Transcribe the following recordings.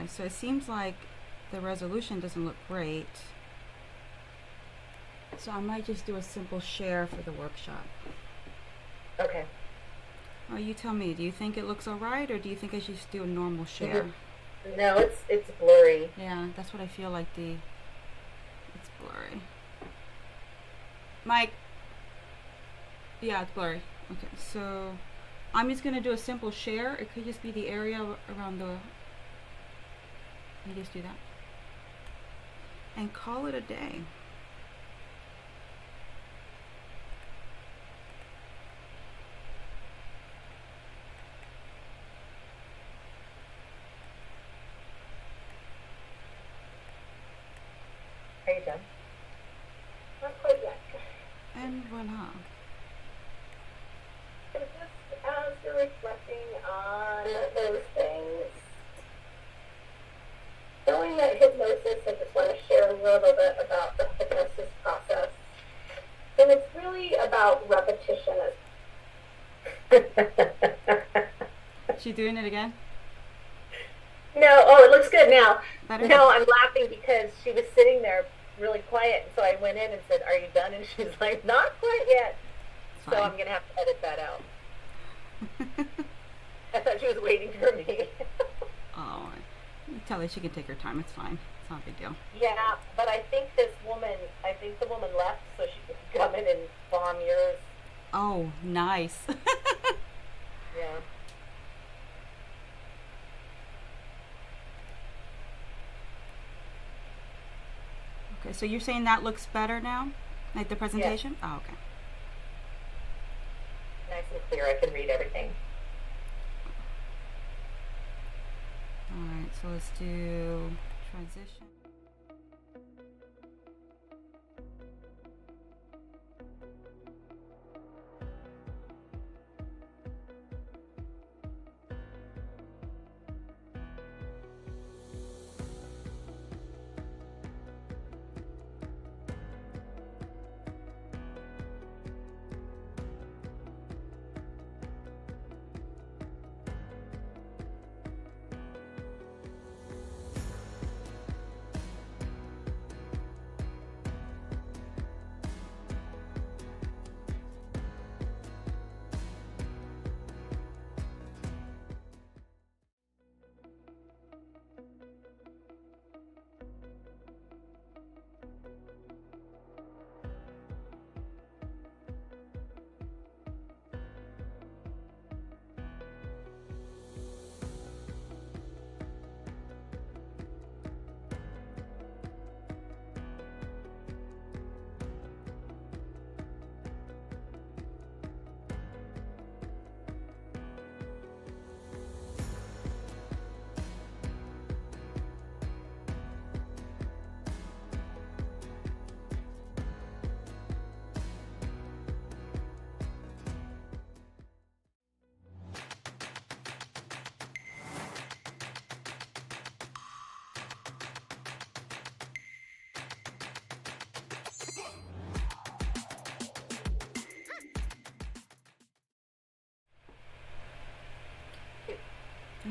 Okay, so it seems like the resolution doesn't look great. So I might just do a simple share for the workshop. Okay. Oh, you tell me. Do you think it looks alright, or do you think I should just do a normal share? No, it's blurry. Yeah, that's what I feel like. It's blurry. Mike. Yeah, it's blurry. Okay, so I'm just gonna do a simple share. It could just be the area around the. Let me just do that and call it a day. Are you done? Not quite yet. And voila. So just as you're reflecting on those things, knowing that hypnosis, I just want to share a little bit about the hypnosis process. And it's really about repetition. She doing it again? No, oh, it looks good now. Better? No, I'm laughing because she was sitting there really quiet, and so I went in and said, "Are you done?" And she's like, "Not quite yet." It's So fine. I'm going to have to edit that out. I thought she was waiting for me. Oh, you tell her she can take her time. It's fine. It's not a big deal. Yeah, but I think the woman left so she could come in and bomb yours. Oh, nice. Yeah. Okay, so you're saying that looks better now? Like the presentation? Oh, okay. Nice and clear. I can read everything. Alright, so let's do transition.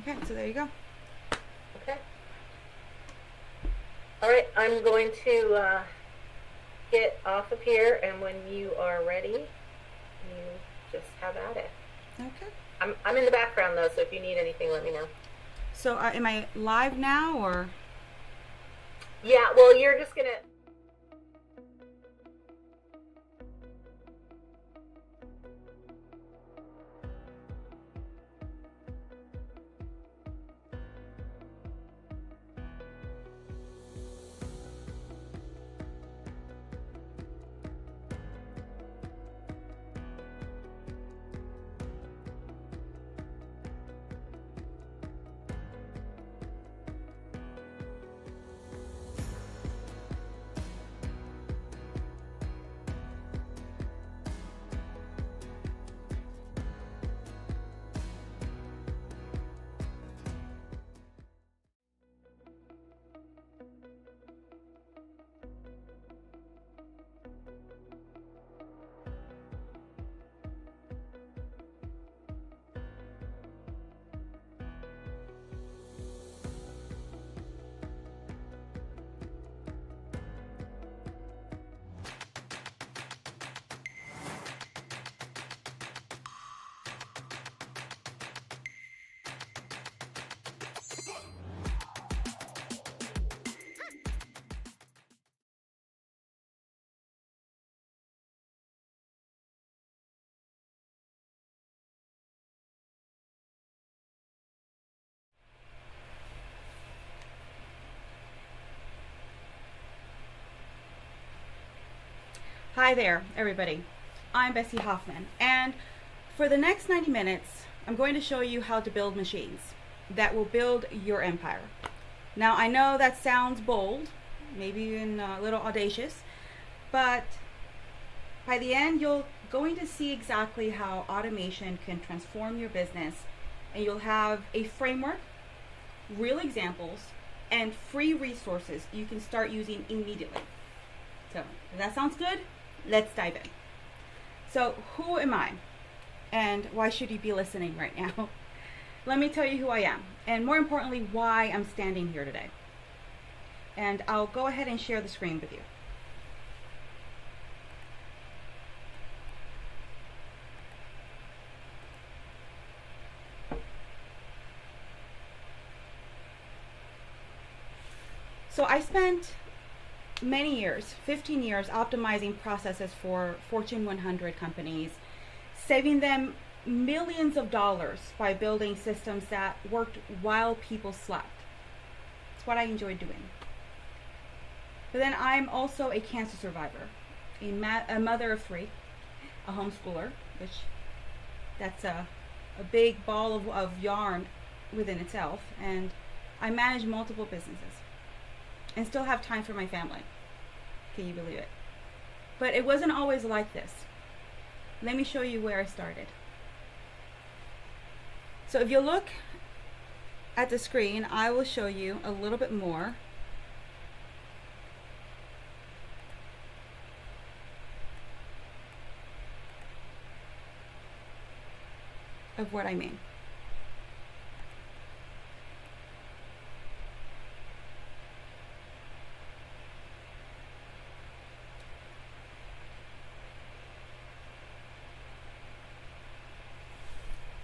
Okay, so there you go. Okay. All right, I'm going to get off of here, and when you are ready, you just have at it. Okay. I'm in the background, though, so if you need anything, let me know. So am I live now, or? Yeah, well, you're just going to... Hi there, everybody. I'm Bessie Hoffman, and for the next 90 minutes, I'm going to show you how to build machines that will build your empire. Now, I know that sounds bold, maybe even a little audacious, but by the end, you're going to see exactly how automation can transform your business, and you'll have a framework, real examples, and free resources you can start using immediately. So, if that sounds good, let's dive in. So, who am I? And why should you be listening right now? Let me tell you who I am, and more importantly, why I'm standing here today. And I'll go ahead and share the screen with you. So I spent many years, 15 years, optimizing processes for Fortune 100 companies, saving them millions of dollars by building systems that worked while people slept. It's what I enjoyed doing. But then I'm also a cancer survivor, a mother of three, a homeschooler, which that's a big ball of yarn within itself, and I manage multiple businesses and still have time for my family. Can you believe it? But it wasn't always like this. Let me show you where I started. So if you look at the screen, I will show you a little bit more of what I mean.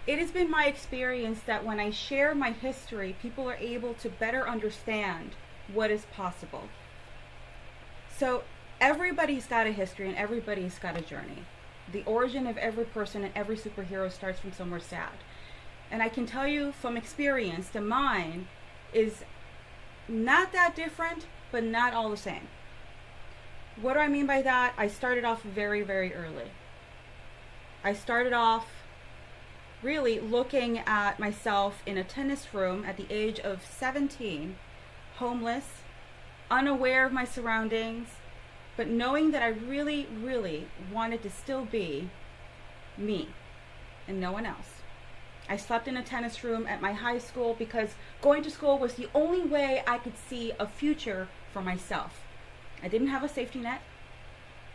It has been my experience that when I share my history, people are able to better understand what is possible. So everybody's got a history and everybody's got a journey. The origin of every person and every superhero starts from somewhere sad. And I can tell you from experience that mine is not that different, but not all the same. What do I mean by that? I started off very, very early. I started off really looking at myself in a tennis room at the age of 17, homeless, unaware of my surroundings, but knowing that I really, really wanted to still be me and no one else. I slept in a tennis room at my high school because going to school was the only way I could see a future for myself. I didn't have a safety net.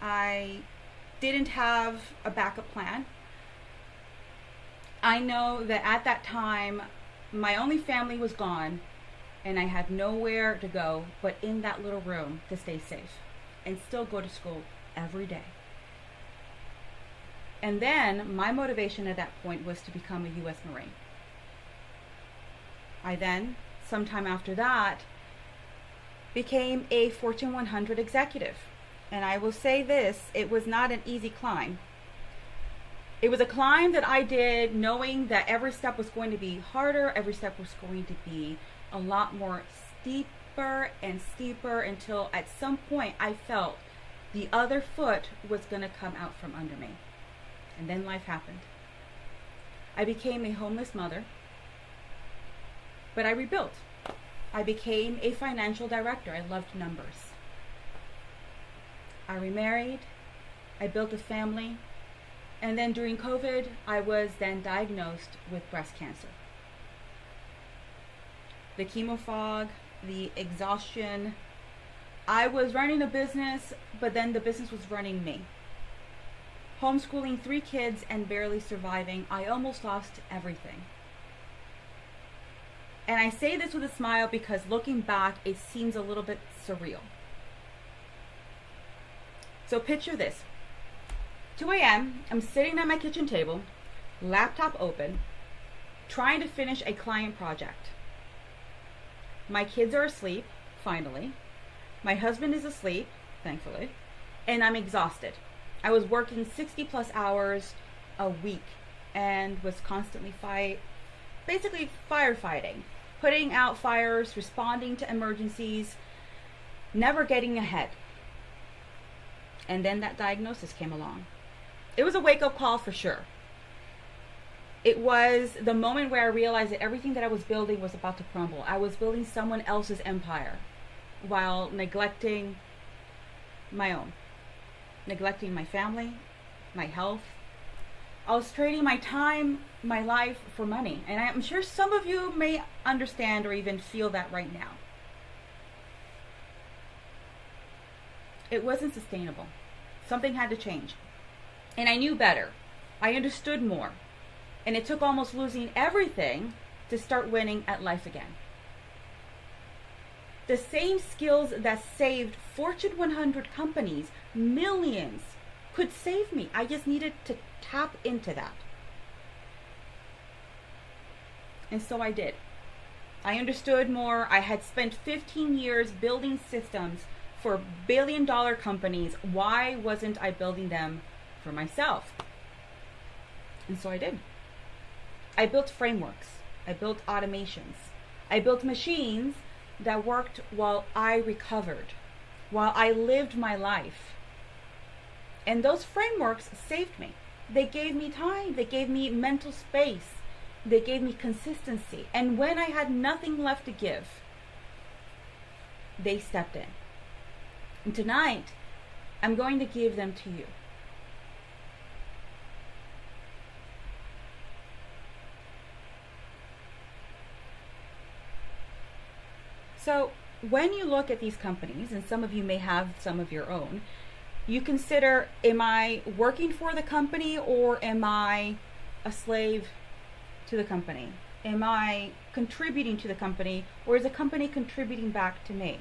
I didn't have a backup plan. I know that at that time, my only family was gone, and I had nowhere to go but in that little room to stay safe and still go to school every day. And then my motivation at that point was to become a U.S. Marine. I then, sometime after that, became a Fortune 100 executive. And I will say this, it was not an easy climb. It was a climb that I did knowing that every step was going to be harder, every step was going to be a lot more steeper and steeper until at some point I felt the other foot was going to come out from under me. And then life happened. I became a homeless mother, but I rebuilt. I became a financial director. I loved numbers. I remarried. I built a family. And then during COVID, I was then diagnosed with breast cancer. The chemo fog, the exhaustion. I was running a business, but then the business was running me. Homeschooling 3 kids and barely surviving, I almost lost everything. And I say this with a smile because looking back, it seems a little bit surreal. So picture this. 2 a.m., I'm sitting at my kitchen table, laptop open, trying to finish a client project. My kids are asleep, finally. My husband is asleep, thankfully, and I'm exhausted. I was working 60 plus hours a week and was constantly basically firefighting, putting out fires, responding to emergencies, never getting ahead. And then that diagnosis came along. It was a wake-up call for sure. It was the moment where I realized that everything that I was building was about to crumble. I was building someone else's empire while neglecting my own, neglecting my family, my health. I was trading my time, my life for money. And I'm sure some of you may understand or even feel that right now. It wasn't sustainable. Something had to change. And I knew better. I understood more. And it took almost losing everything to start winning at life again. The same skills that saved Fortune 100 companies millions could save me. I just needed to tap into that. And so I did. I understood more. I had spent 15 years building systems for billion-dollar companies. Why wasn't I building them for myself? And so I did. I built frameworks. I built automations. I built machines that worked while I recovered, while I lived my life. And those frameworks saved me. They gave me time. They gave me mental space. They gave me consistency. And when I had nothing left to give, they stepped in. And tonight, I'm going to give them to you. So when you look at these companies, and some of you may have some of your own, you consider, am I working for the company or am I a slave to the company? Am I contributing to the company or is the company contributing back to me?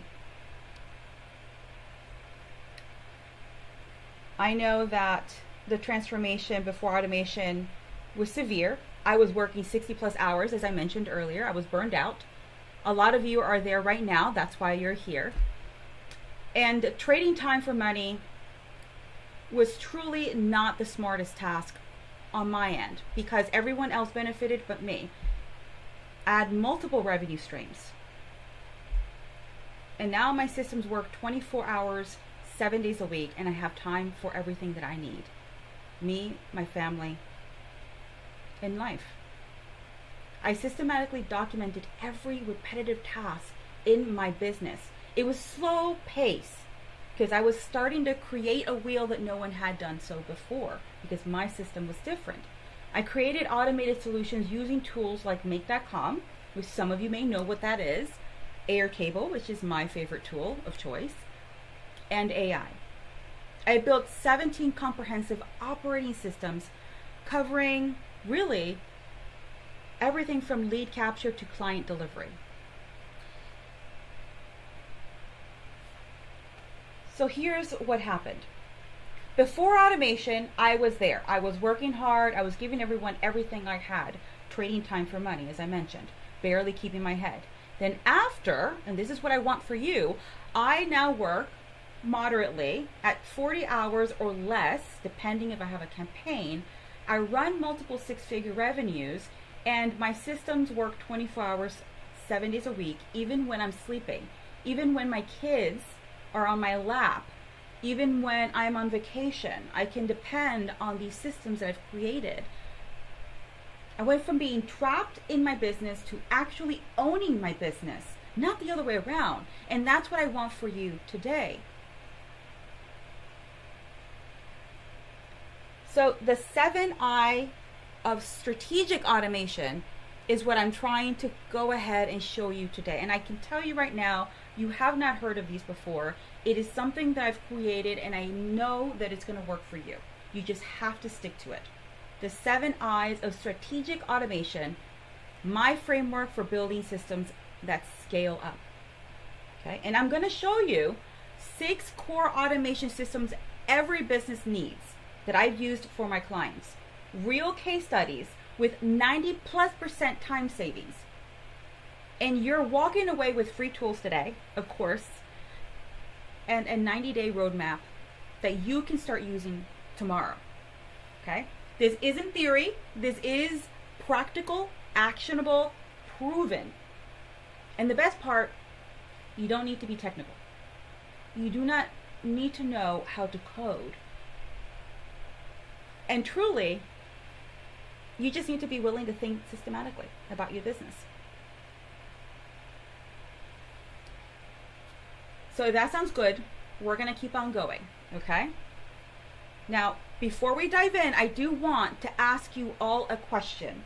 I know that the transformation before automation was severe. I was working 60 plus hours, as I mentioned earlier. I was burned out. A lot of you are there right now. That's why you're here. And trading time for money was truly not the smartest task on my end because everyone else benefited but me. I had multiple revenue streams. And now my systems work 24 hours, 7 days a week, and I have time for everything that I need. Me, my family, and life. I systematically documented every repetitive task in my business. It was slow pace because I was starting to create a wheel that no one had done so before because my system was different. I created automated solutions using tools like Make.com, which some of you may know what that is, Airtable, which is my favorite tool of choice, and AI. I built 17 comprehensive operating systems covering really everything from lead capture to client delivery. So here's what happened. Before automation, I was there. I was working hard. I was giving everyone everything I had, trading time for money, as I mentioned, barely keeping my head. Then after, and this is what I want for you, I now work moderately at 40 hours or less, depending if I have a campaign. I run multiple six-figure revenues, and my systems work 24 hours, 7 days a week, even when I'm sleeping, even when my kids are on my lap, even when I'm on vacation. I can depend on these systems that I've created. I went from being trapped in my business to actually owning my business, not the other way around. And that's what I want for you today. So the 7I of strategic automation is what I'm trying to go ahead and show you today. And I can tell you right now, you have not heard of these before. It is something that I've created and I know that it's going to work for you. You just have to stick to it. The 7I's of strategic automation, my framework for building systems that scale up. Okay, and I'm going to show you 6 core automation systems every business needs that I've used for my clients. Real case studies with 90+% time savings. And you're walking away with free tools today, of course, and a 90-day roadmap that you can start using tomorrow. Okay? This isn't theory. This is practical, actionable, proven. And the best part, you don't need to be technical. You do not need to know how to code. And truly, you just need to be willing to think systematically about your business. So if that sounds good, we're going to keep on going, okay? Now, before we dive in, I do want to ask you all a question.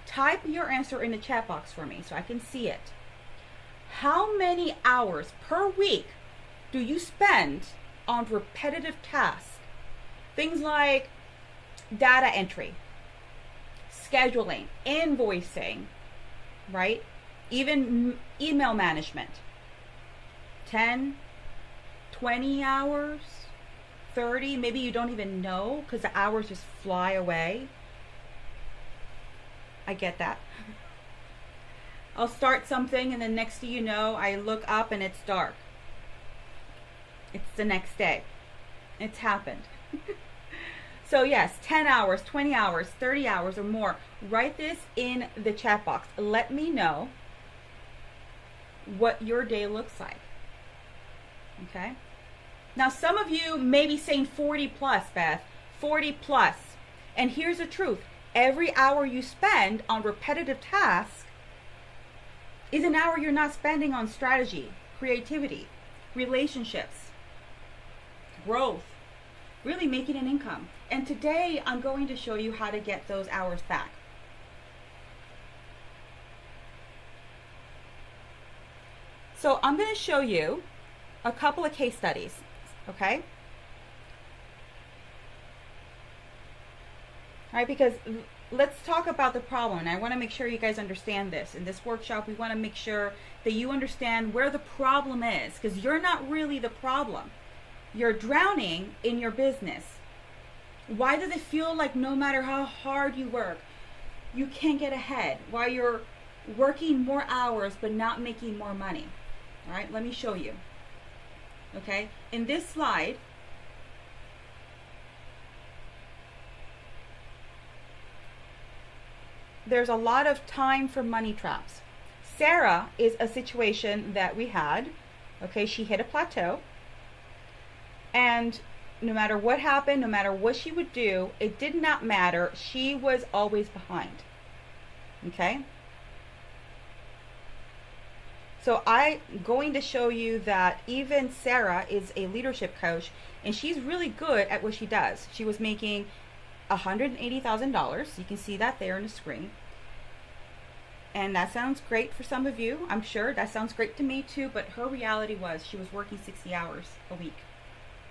Type your answer in the chat box for me so I can see it. How many hours per week do you spend on repetitive tasks? Things like data entry, scheduling, invoicing, right? Even email management. 10, 20 hours, 30, maybe you don't even know because the hours just fly away. I get that. I'll start something and then next thing you know, I look up and it's dark. It's the next day. It's happened. So yes, 10 hours, 20 hours, 30 hours or more. Write this in the chat box. Let me know what your day looks like. Okay? Now some of you may be saying 40 plus, Beth. 40 plus. And here's the truth. Every hour you spend on repetitive tasks is an hour you're not spending on strategy, creativity, relationships, growth, really making an income. And today I'm going to show you how to get those hours back. So I'm going to show you a couple of case studies, okay? All right, because let's talk about the problem. And I want to make sure you guys understand this. In this workshop, we want to make sure that you understand where the problem is, because you're not really the problem. You're drowning in your business. Why does it feel like no matter how hard you work, you can't get ahead? Why you're working more hours but not making more money? All right, let me show you. Okay, in this slide, there's a lot of time for money traps. Sarah is a situation that we had. Okay, she hit a plateau. And no matter what happened, no matter what she would do, it did not matter. She was always behind. Okay? So I'm going to show you that even Sarah is a leadership coach, and she's really good at what she does. She was making $180,000. You can see that there on the screen. And that sounds great for some of you. I'm sure that sounds great to me too, but her reality was she was working 60 hours a week.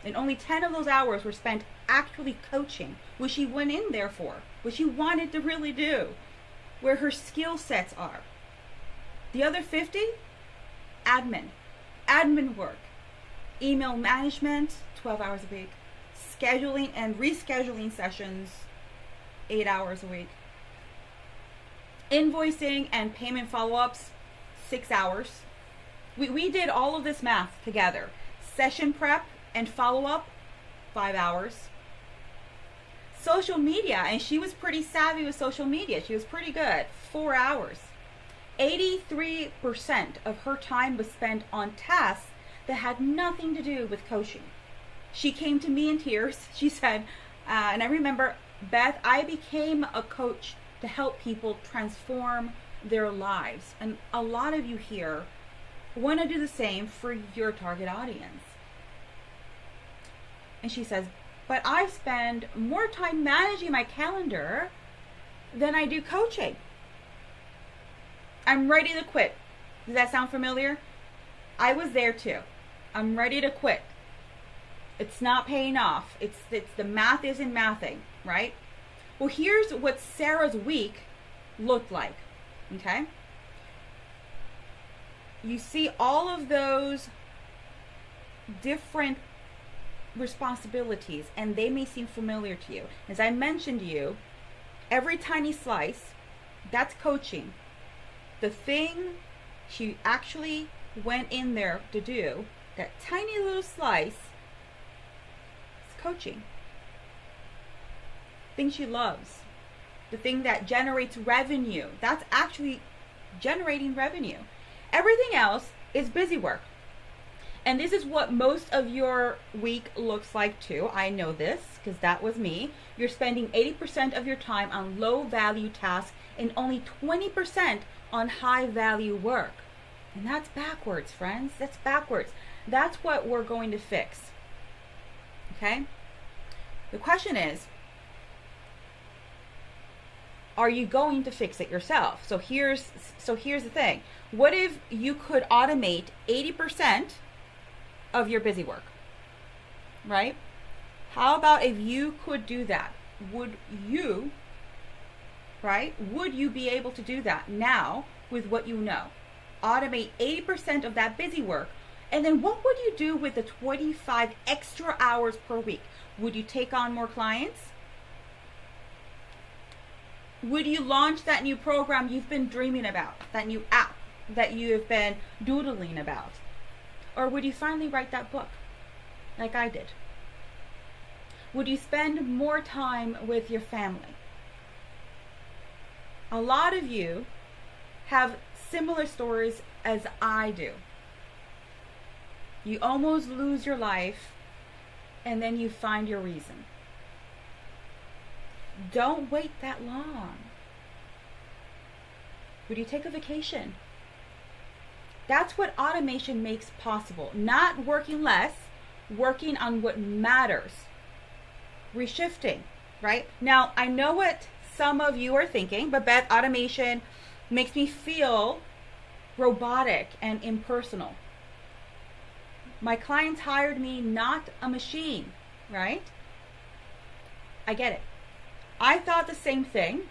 And only 10 of those hours were spent actually coaching, what she went in there for, what she wanted to really do, where her skill sets are. The other 50, admin work, email management, 12 hours a week, scheduling and rescheduling sessions, 8 hours a week, invoicing and payment follow-ups, 6 hours. We did all of this math together. Session prep and follow-up, 5 hours. Social media, and she was pretty savvy with social media. She was pretty good, 4 hours. 83% of her time was spent on tasks that had nothing to do with coaching. She came to me in tears. She said, and I remember, Beth, I became a coach to help people transform their lives. And a lot of you here want to do the same for your target audience. And she says, but I spend more time managing my calendar than I do coaching. I'm ready to quit. Does that sound familiar? I was there too. I'm ready to quit. It's not paying off. It's the math isn't mathing, right? Well, here's what Sarah's week looked like. Okay? You see all of those different responsibilities, and they may seem familiar to you. As I mentioned to you, every tiny slice, that's coaching. The thing she actually went in there to do, that tiny little slice, is coaching. The thing she loves, the thing that generates revenue, that's actually generating revenue. Everything else is busy work. And this is what most of your week looks like too. I know this because that was me. You're spending 80% of your time on low value tasks and only 20% on high value work. And that's backwards, friends. That's backwards. That's what we're going to fix. Okay? The question is, are you going to fix it yourself? So here's the thing. What if you could automate 80% of your busy work? Right? How about if you could do that? Would you be able to do that now with what you know? Automate 80% of that busy work. And then what would you do with the 25 extra hours per week? Would you take on more clients? Would you launch that new program you've been dreaming about, that new app that you have been doodling about? Or would you finally write that book like I did? Would you spend more time with your family? A lot of you have similar stories as I do. You almost lose your life and then you find your reason. Don't wait that long. Would you take a vacation? That's what automation makes possible. Not working less, working on what matters. Reshifting, right? Now, I know what some of you are thinking, but Beth, automation makes me feel robotic and impersonal. My clients hired me, not a machine, right? I get it. I thought the same thing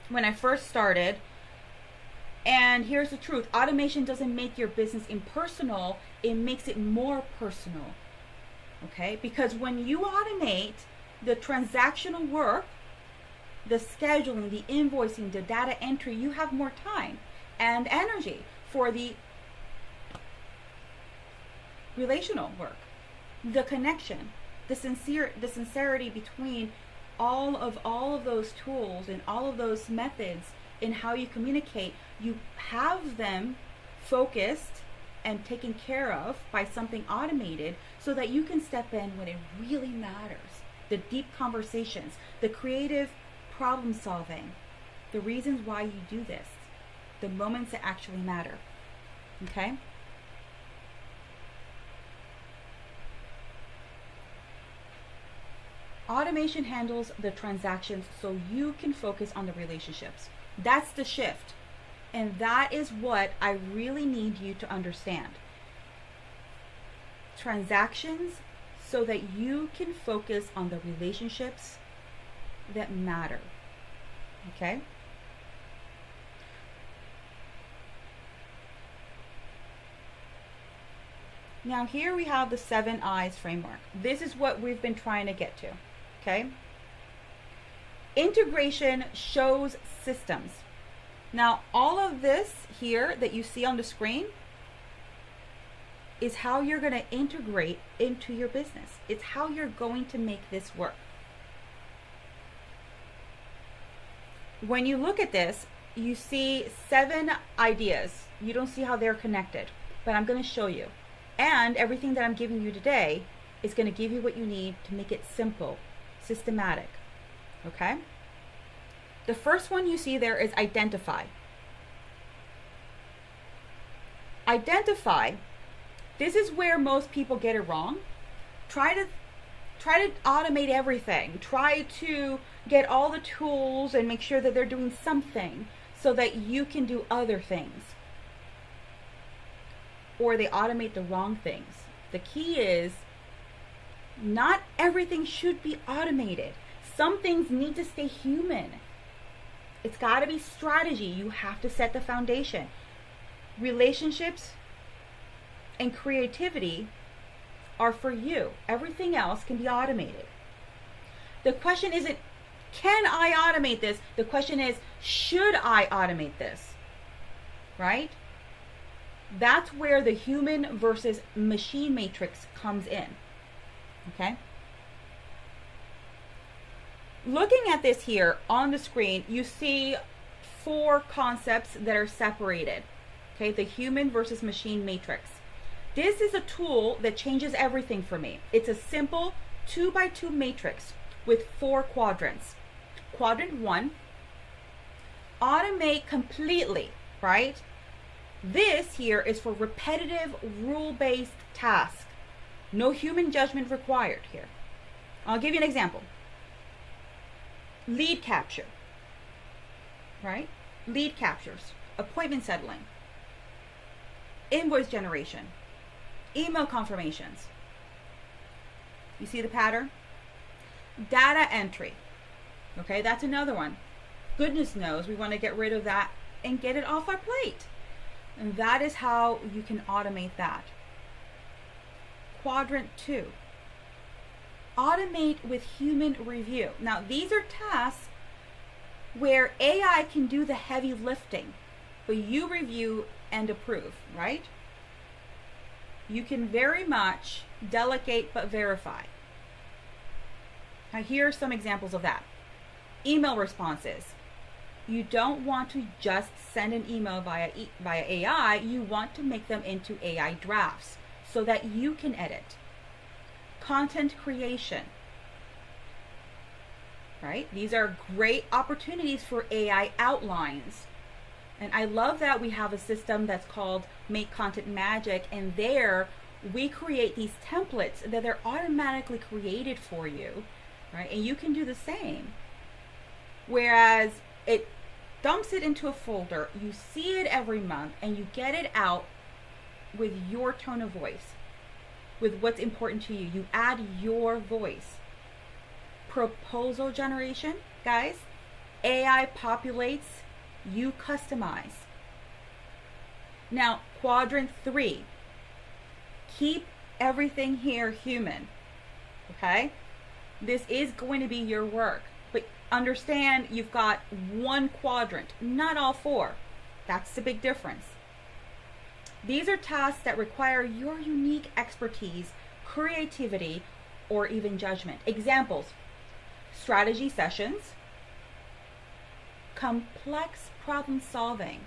when I first started. And here's the truth. Automation doesn't make your business impersonal. It makes it more personal. Okay? Because when you automate the transactional work, the scheduling, the invoicing, the data entry, you have more time and energy for the relational work, the connection, the sincerity between all of those tools and all of those methods in how you communicate. You have them focused and taken care of by something automated so that you can step in when it really matters. The deep conversations, the creative problem solving, the reasons why you do this, the moments that actually matter. Okay? Automation handles the transactions so you can focus on the relationships. That's the shift. And that is what I really need you to understand. Transactions so that you can focus on the relationships that matter. Okay? Now here we have the 7 I's framework. This is what we've been trying to get to. Okay? Integration shows systems. Now all of this here that you see on the screen is how you're going to integrate into your business. It's how you're going to make this work. When you look at this, you see 7 ideas. You don't see how they're connected, but I'm going to show you. And everything that I'm giving you today is going to give you what you need to make it simple, systematic. Okay? The first one you see there is identify. Identify. This is where most people get it wrong. Try to automate everything. Try to get all the tools and make sure that they're doing something so that you can do other things. Or they automate the wrong things. The key is not everything should be automated. Some things need to stay human. It's got to be strategy. You have to set the foundation. Relationships and creativity are for you. Everything else can be automated. The question isn't, can I automate this? The question is, should I automate this? Right? That's where the human versus machine matrix comes in. Okay? Looking at this here on the screen, you see 4 concepts that are separated. Okay, the human versus machine matrix. This is a tool that changes everything for me. It's a simple 2x2 matrix with 4 quadrants. Quadrant 1, automate completely, right? This here is for repetitive rule-based tasks. No human judgment required here. I'll give you an example. Lead capture, right? Lead captures, appointment settling, invoice generation, email confirmations. You see the pattern? Data entry. Okay, that's another one. Goodness knows we want to get rid of that and get it off our plate. And that is how you can automate that. Quadrant 2. Automate with human review. Now, these are tasks where AI can do the heavy lifting, but you review and approve, right? You can very much delegate but verify. Now, here are some examples of that. Email responses. You don't want to just send an email via AI. You want to make them into AI drafts so that you can edit. Content creation. Right? These are great opportunities for AI outlines. And I love that we have a system that's called Make Content Magic, and there we create these templates that are automatically created for you, right? And you can do the same. Whereas it dumps it into a folder, you see it every month, and you get it out with your tone of voice, with what's important to you. You add your voice. Proposal generation, guys, AI populates, you customize. Now, quadrant 3, keep everything here human, okay? This is going to be your work, but understand you've got one quadrant, not all 4. That's the big difference. These are tasks that require your unique expertise, creativity, or even judgment. Examples: strategy sessions, complex problem solving.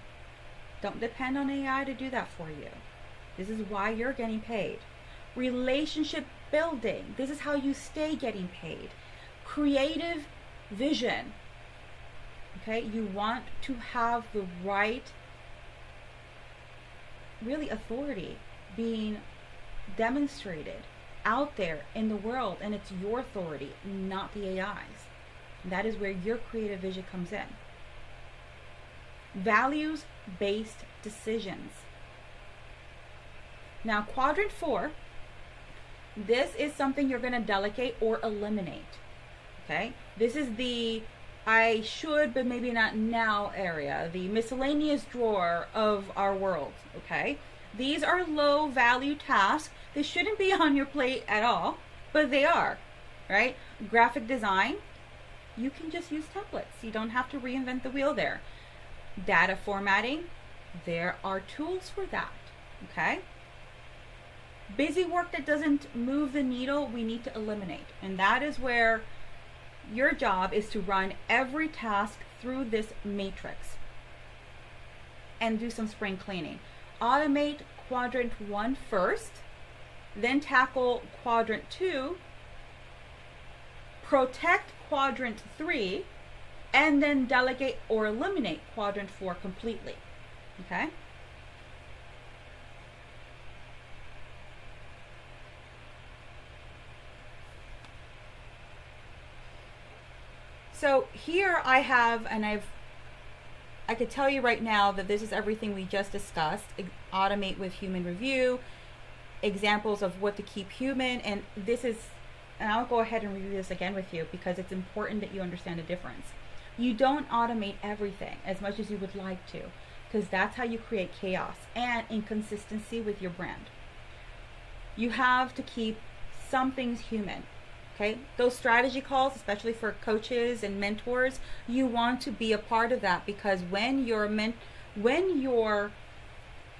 Don't depend on AI to do that for you. This is why you're getting paid. Relationship building. This is how you stay getting paid. Creative vision. Okay, you want to have the right, really, authority being demonstrated out there in the world, and it's your authority, not the AI's. That is where your creative vision comes in. Values-based decisions. Now, quadrant 4, this is something you're going to delegate or eliminate. Okay? This is the I should but maybe not now area, the miscellaneous drawer of our world. Okay? These are low value tasks. They shouldn't be on your plate at all, but they are, right? Graphic design, you can just use templates. You don't have to reinvent the wheel there. Data formatting, there are tools for that, okay? Busy work that doesn't move the needle, we need to eliminate. And that is where your job is to run every task through this matrix and do some spring cleaning. Automate quadrant 1 first, then tackle quadrant 2, protect quadrant 3, and then delegate or eliminate quadrant 4 completely. Okay? So here I have, and I could tell you right now that this is everything we just discussed. Automate with human review, examples of what to keep human, and this is, and I'll go ahead and review this again with you because it's important that you understand the difference. You don't automate everything as much as you would like to, because that's how you create chaos and inconsistency with your brand. You have to keep some things human. Okay, those strategy calls, especially for coaches and mentors, you want to be a part of that, because when your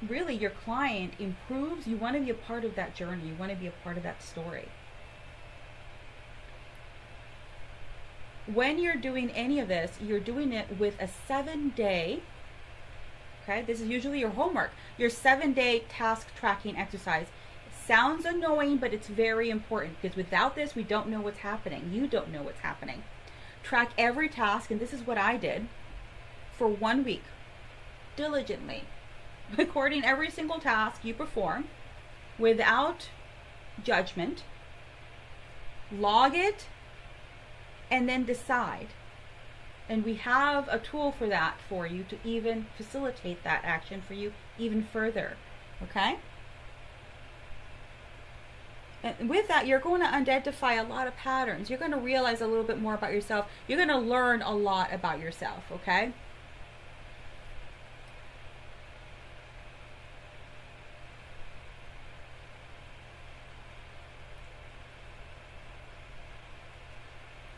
really your client improves, you want to be a part of that journey. You want to be a part of that story. When you're doing any of this, you're doing it with a 7-day, Okay, this is usually your homework, your 7-day task tracking exercise. Sounds annoying, but it's very important, because without this, we don't know what's happening. You don't know what's happening. Track every task, and this is what I did for 1 week, diligently, recording every single task you perform without judgment. Log it, and then decide. And we have a tool for that for you to even facilitate that action for you even further. Okay? And with that, you're going to identify a lot of patterns. You're going to realize a little bit more about yourself. You're going to learn a lot about yourself. Okay?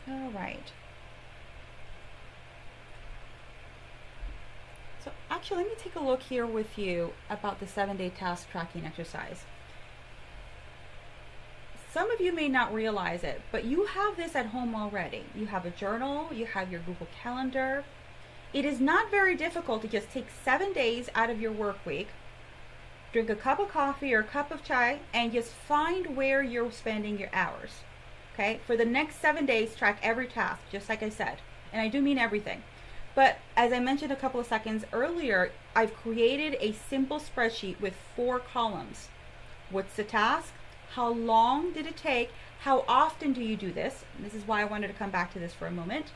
All right. So actually, let me take a look here with you about the 7-day task tracking exercise. Some of you may not realize it, but you have this at home already. You have a journal, you have your Google Calendar. It is not very difficult to just take 7 days out of your work week, drink a cup of coffee or a cup of chai, and just find where you're spending your hours. Okay? For the next 7 days, track every task, just like I said. And I do mean everything. But as I mentioned a couple of seconds earlier, I've created a simple spreadsheet with 4 columns. What's the task? How long did it take? How often do you do this? And this is why I wanted to come back to this for a moment.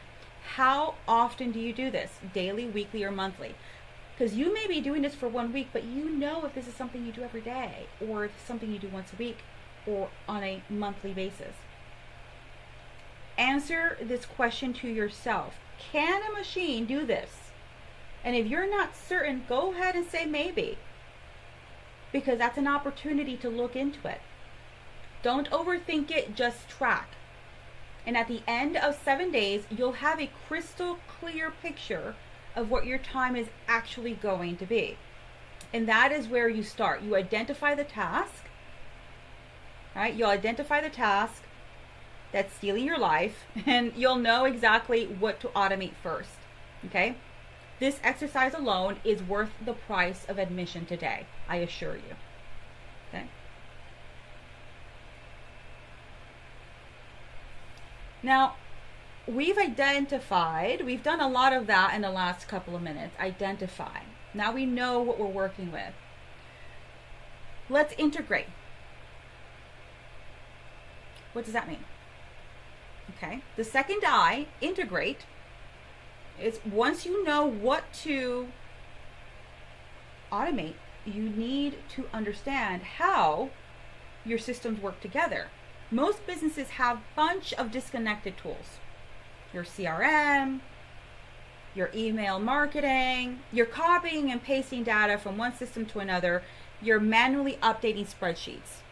How often do you do this? Daily, weekly, or monthly? Because you may be doing this for 1 week, but you know if this is something you do every day, or if it's something you do once a week, or on a monthly basis. Answer this question to yourself. Can a machine do this? And if you're not certain, go ahead and say maybe, because that's an opportunity to look into it. Don't overthink it, just track. And at the end of 7 days, you'll have a crystal clear picture of what your time is actually going to be. And that is where you start. You identify the task, right? You'll identify the task that's stealing your life, and you'll know exactly what to automate first. Okay? This exercise alone is worth the price of admission today, I assure you. Okay? Now, we've done a lot of that in the last couple of minutes. Identify. Now we know what we're working with. Let's integrate. What does that mean? Okay, the second I, integrate, is once you know what to automate, you need to understand how your systems work together. Most businesses have a bunch of disconnected tools. Your CRM, your email marketing, you're copying and pasting data from one system to another, you're manually updating spreadsheets.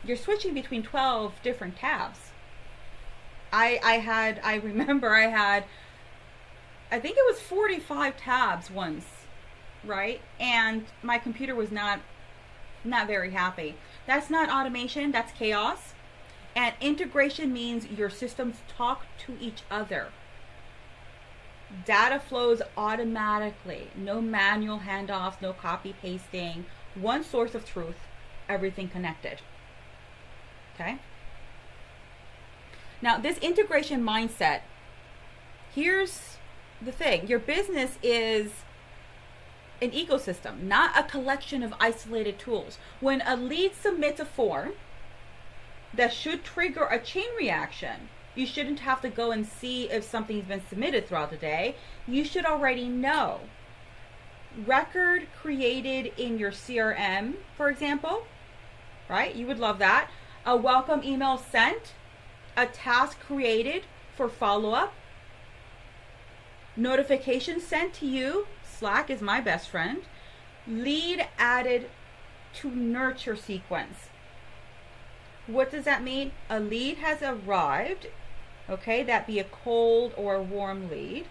You're switching between 12 different tabs. I remember I had, I think it was 45 tabs once, right? And my computer was not very happy. That's not automation, that's chaos. And integration means your systems talk to each other. Data flows automatically. No manual handoffs, no copy pasting. One source of truth, everything connected. Okay? Now, this integration mindset, here's the thing. Your business is an ecosystem, not a collection of isolated tools. When a lead submits a form that should trigger a chain reaction, you shouldn't have to go and see if something's been submitted throughout the day. You should already know. Record created in your CRM, for example, right? You would love that. A welcome email sent, a task created for follow-up, notification sent to you, Slack is my best friend, lead added to nurture sequence. What does that mean? A lead has arrived, okay, that be a cold or a warm lead,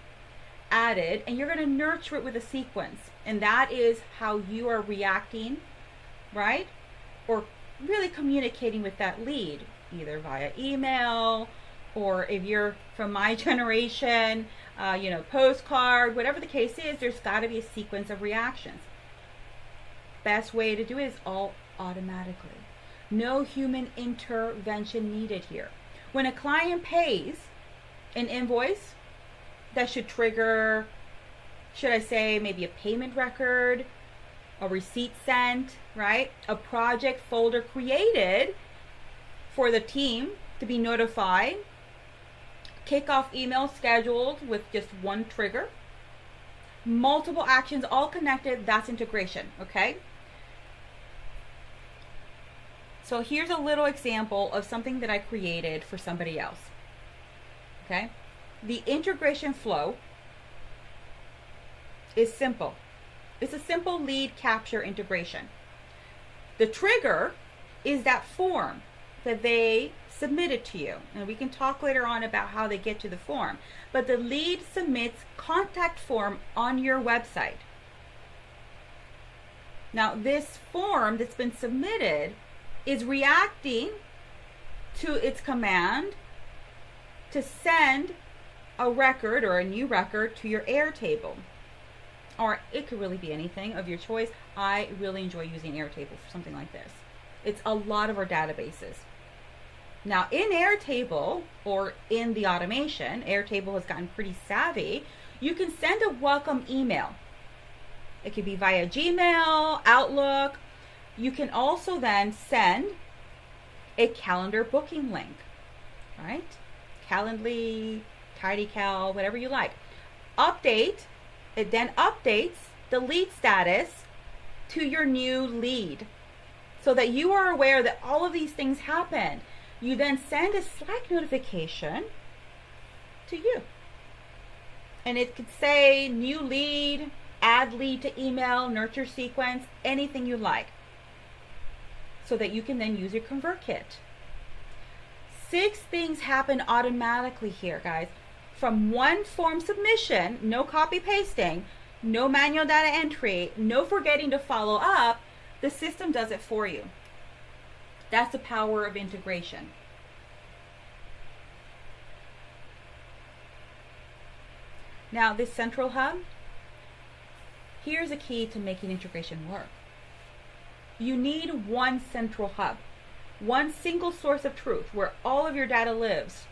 added, and you're going to nurture it with a sequence. And that is how you are reacting, right? Or really communicating with that lead, either via email, or if you're from my generation, postcard, whatever the case is, there's got to be a sequence of reactions. Best way to do it is all automatically. No human intervention needed here. When a client pays an invoice, that should trigger, should I say, maybe a payment record, a receipt sent, right? A project folder created for the team to be notified. Kickoff email scheduled with just one trigger. Multiple actions all connected, that's integration, okay? So here's a little example of something that I created for somebody else, okay? The integration flow is simple. It's a simple lead capture integration. The trigger is that form that they submitted to you. And we can talk later on about how they get to the form. But the lead submits contact form on your website. Now, this form that's been submitted is reacting to its command to send a record or a new record to your Airtable. Or it could really be anything of your choice. I really enjoy using Airtable for something like this. It's a lot of our databases. Now in Airtable, or in the automation, Airtable has gotten pretty savvy. You can send a welcome email. It could be via Gmail, Outlook. You can also then send a calendar booking link, right? Calendly, TidyCal, whatever you like. It then updates the lead status to your new lead so that you are aware that all of these things happened. You then send a Slack notification to you. And it could say new lead, add lead to email, nurture sequence, anything you like, so that you can then use your ConvertKit. 6 things happen automatically here, guys. From one form submission, no copy pasting, no manual data entry, no forgetting to follow up, the system does it for you. That's the power of integration. Now this central hub, here's a key to making integration work. You need one central hub, one single source of truth where all of your data lives.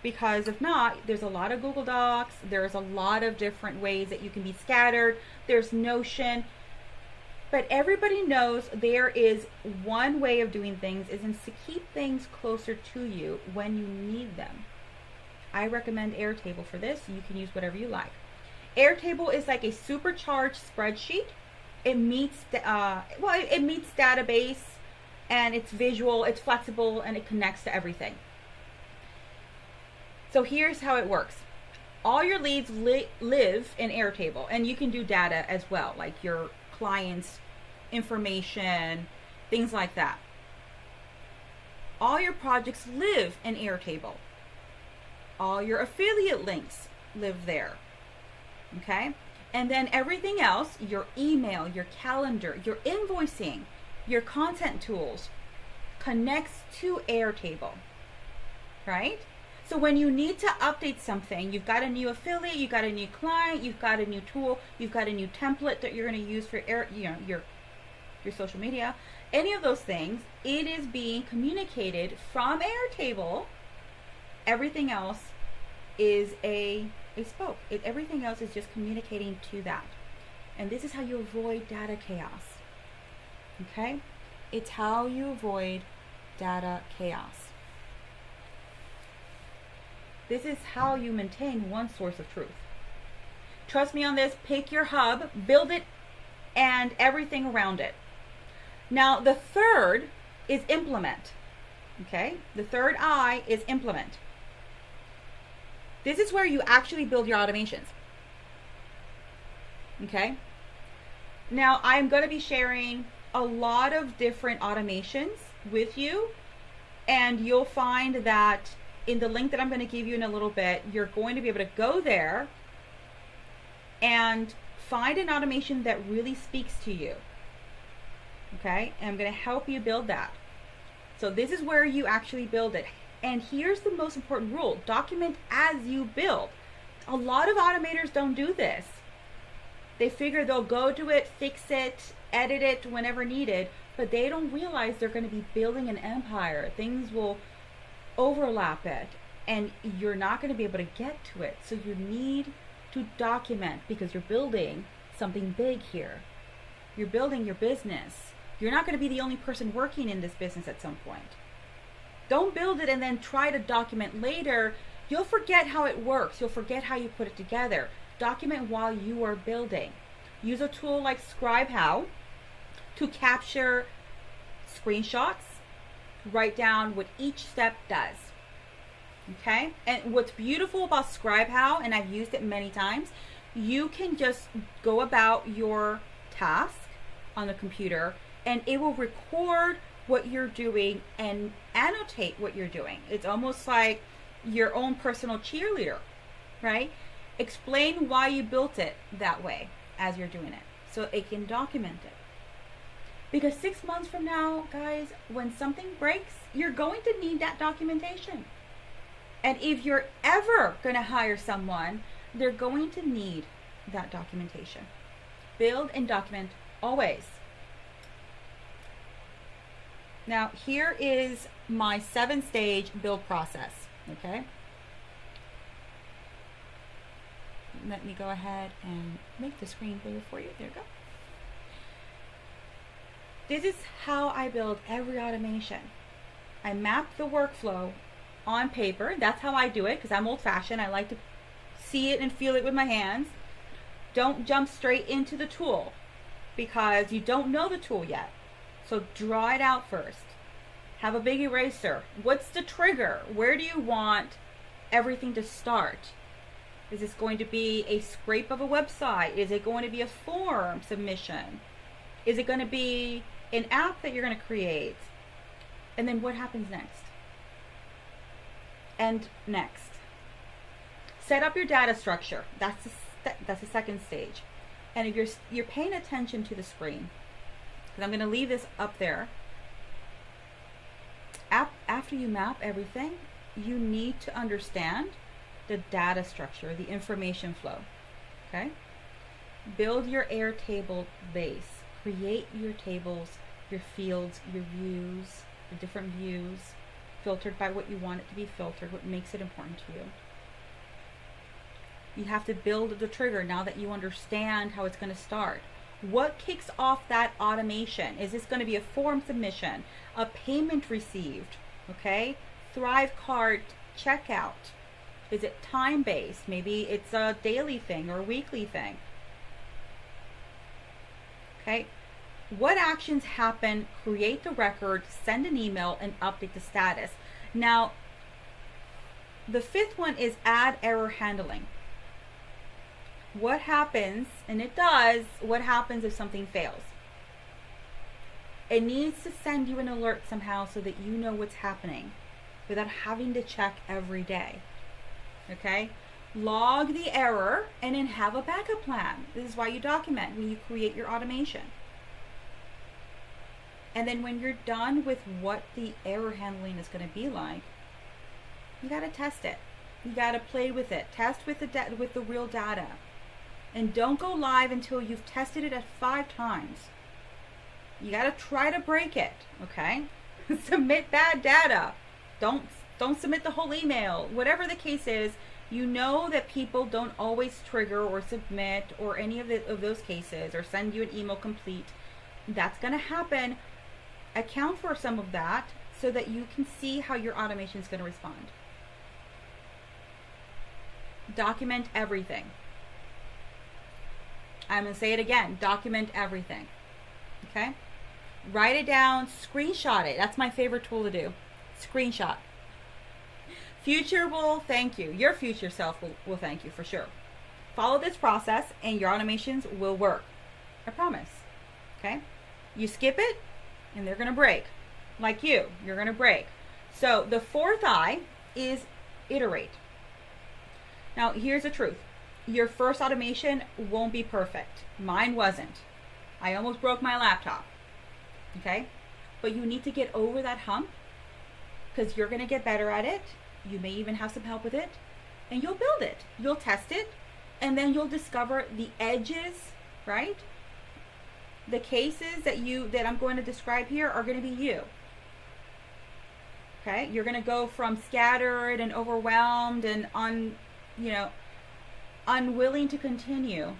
Because if not, there's a lot of Google Docs, there's a lot of different ways that you can be scattered, there's Notion, but everybody knows there is one way of doing things is to keep things closer to you when you need them. I recommend Airtable for this. You can use whatever you like. Airtable is like a supercharged spreadsheet. It meets it meets database, and it's visual, it's flexible, and it connects to everything. So here's how it works. All your leads live in Airtable, and you can do data as well, like your clients' information, things like that. All your projects live in Airtable. All your affiliate links live there. Okay? And then everything else, your email, your calendar, your invoicing, your content tools, connects to Airtable. Right? So when you need to update something, you've got a new affiliate, you've got a new client, you've got a new tool, you've got a new template that you're going to use for your social media, any of those things, it is being communicated from Airtable. Everything else is a spoke. Everything else is just communicating to that. And this is how you avoid data chaos. Okay? It's how you avoid data chaos. This is how you maintain one source of truth. Trust me on this. Pick your hub, build it, and everything around it. Now, the third is implement. Okay? The third I is implement. This is where you actually build your automations. Okay? Now, I'm going to be sharing a lot of different automations with you, and you'll find that in the link that I'm going to give you in a little bit, you're going to be able to go there and find an automation that really speaks to you. Okay? And I'm going to help you build that. So this is where you actually build it. And here's the most important rule: document as you build. A lot of automators don't do this. They figure they'll go to it, fix it, edit it whenever needed, but they don't realize they're going to be building an empire. Things will overlap it, and you're not going to be able to get to it. So you need to document, because you're building something big here. You're building your business. You're not going to be the only person working in this business at some point. Don't build it and then try to document later. You'll forget how it works. You'll forget how you put it together. Document while you are building. Use a tool like ScribeHow to capture screenshots. Write down what each step does. Okay? And what's beautiful about ScribeHow, and I've used it many times, you can just go about your task on the computer and it will record what you're doing and annotate what you're doing. It's almost like your own personal cheerleader, right? Explain why you built it that way as you're doing it, so it can document it. Because 6 months from now, guys, when something breaks, you're going to need that documentation. And if you're ever going to hire someone, they're going to need that documentation. Build and document always. Now, here is my 7-stage build process, okay? Let me go ahead and make the screen bigger for you. There you go. This is how I build every automation. I map the workflow on paper. That's how I do it, because I'm old-fashioned. I like to see it and feel it with my hands. Don't jump straight into the tool, because you don't know the tool yet. So draw it out first. Have a big eraser. What's the trigger? Where do you want everything to start? Is this going to be a scrape of a website? Is it going to be a form submission? Is it going to be an app that you're going to create? And then what happens next? And next. Set up your data structure. That's the second stage. And if you're paying attention to the screen, because I'm going to leave this up there. After you map everything, you need to understand the data structure, the information flow. Okay? Build your Airtable base. Create your tables, your fields, your views, the different views, filtered by what you want it to be filtered, what makes it important to you. You have to build the trigger now that you understand how it's going to start. What kicks off that automation? Is this going to be a form submission, a payment received, okay? Thrive cart checkout. Is it time-based? Maybe it's a daily thing or a weekly thing. Okay? What actions happen? Create the record, send an email, and update the status. Now, the fifth one is add error handling. What happens, and it does, what happens if something fails? It needs to send you an alert somehow so that you know what's happening without having to check every day. Okay? Log the error and then have a backup plan. This is why you document when you create your automation. And then when you're done with what the error handling is going to be like, you got to test it. You got to play with it. Test with the real data. And don't go live until you've tested it at 5 times. You got to try to break it, okay? Submit bad data. Don't submit the whole email. Whatever the case is, you know that people don't always trigger or submit or any of those cases or send you an email complete. That's going to happen. Account for some of that so that you can see how your automation is going to respond. Document everything. I'm going to say it again. Document everything. Okay? Write it down. Screenshot it. That's my favorite tool to do. Screenshot. Future will thank you. Your future self will thank you for sure. Follow this process and your automations will work. I promise. Okay? You skip it and they're going to break. Like you're going to break. So the fourth I is iterate. Now here's the truth. Your first automation won't be perfect. Mine wasn't. I almost broke my laptop. Okay? But you need to get over that hump, because you're going to get better at it. You may even have some help with it, and you'll build it. You'll test it, and then you'll discover the edges, right? The cases that I'm going to describe here are going to be you. Okay? You're going to go from scattered and overwhelmed and unwilling to continue,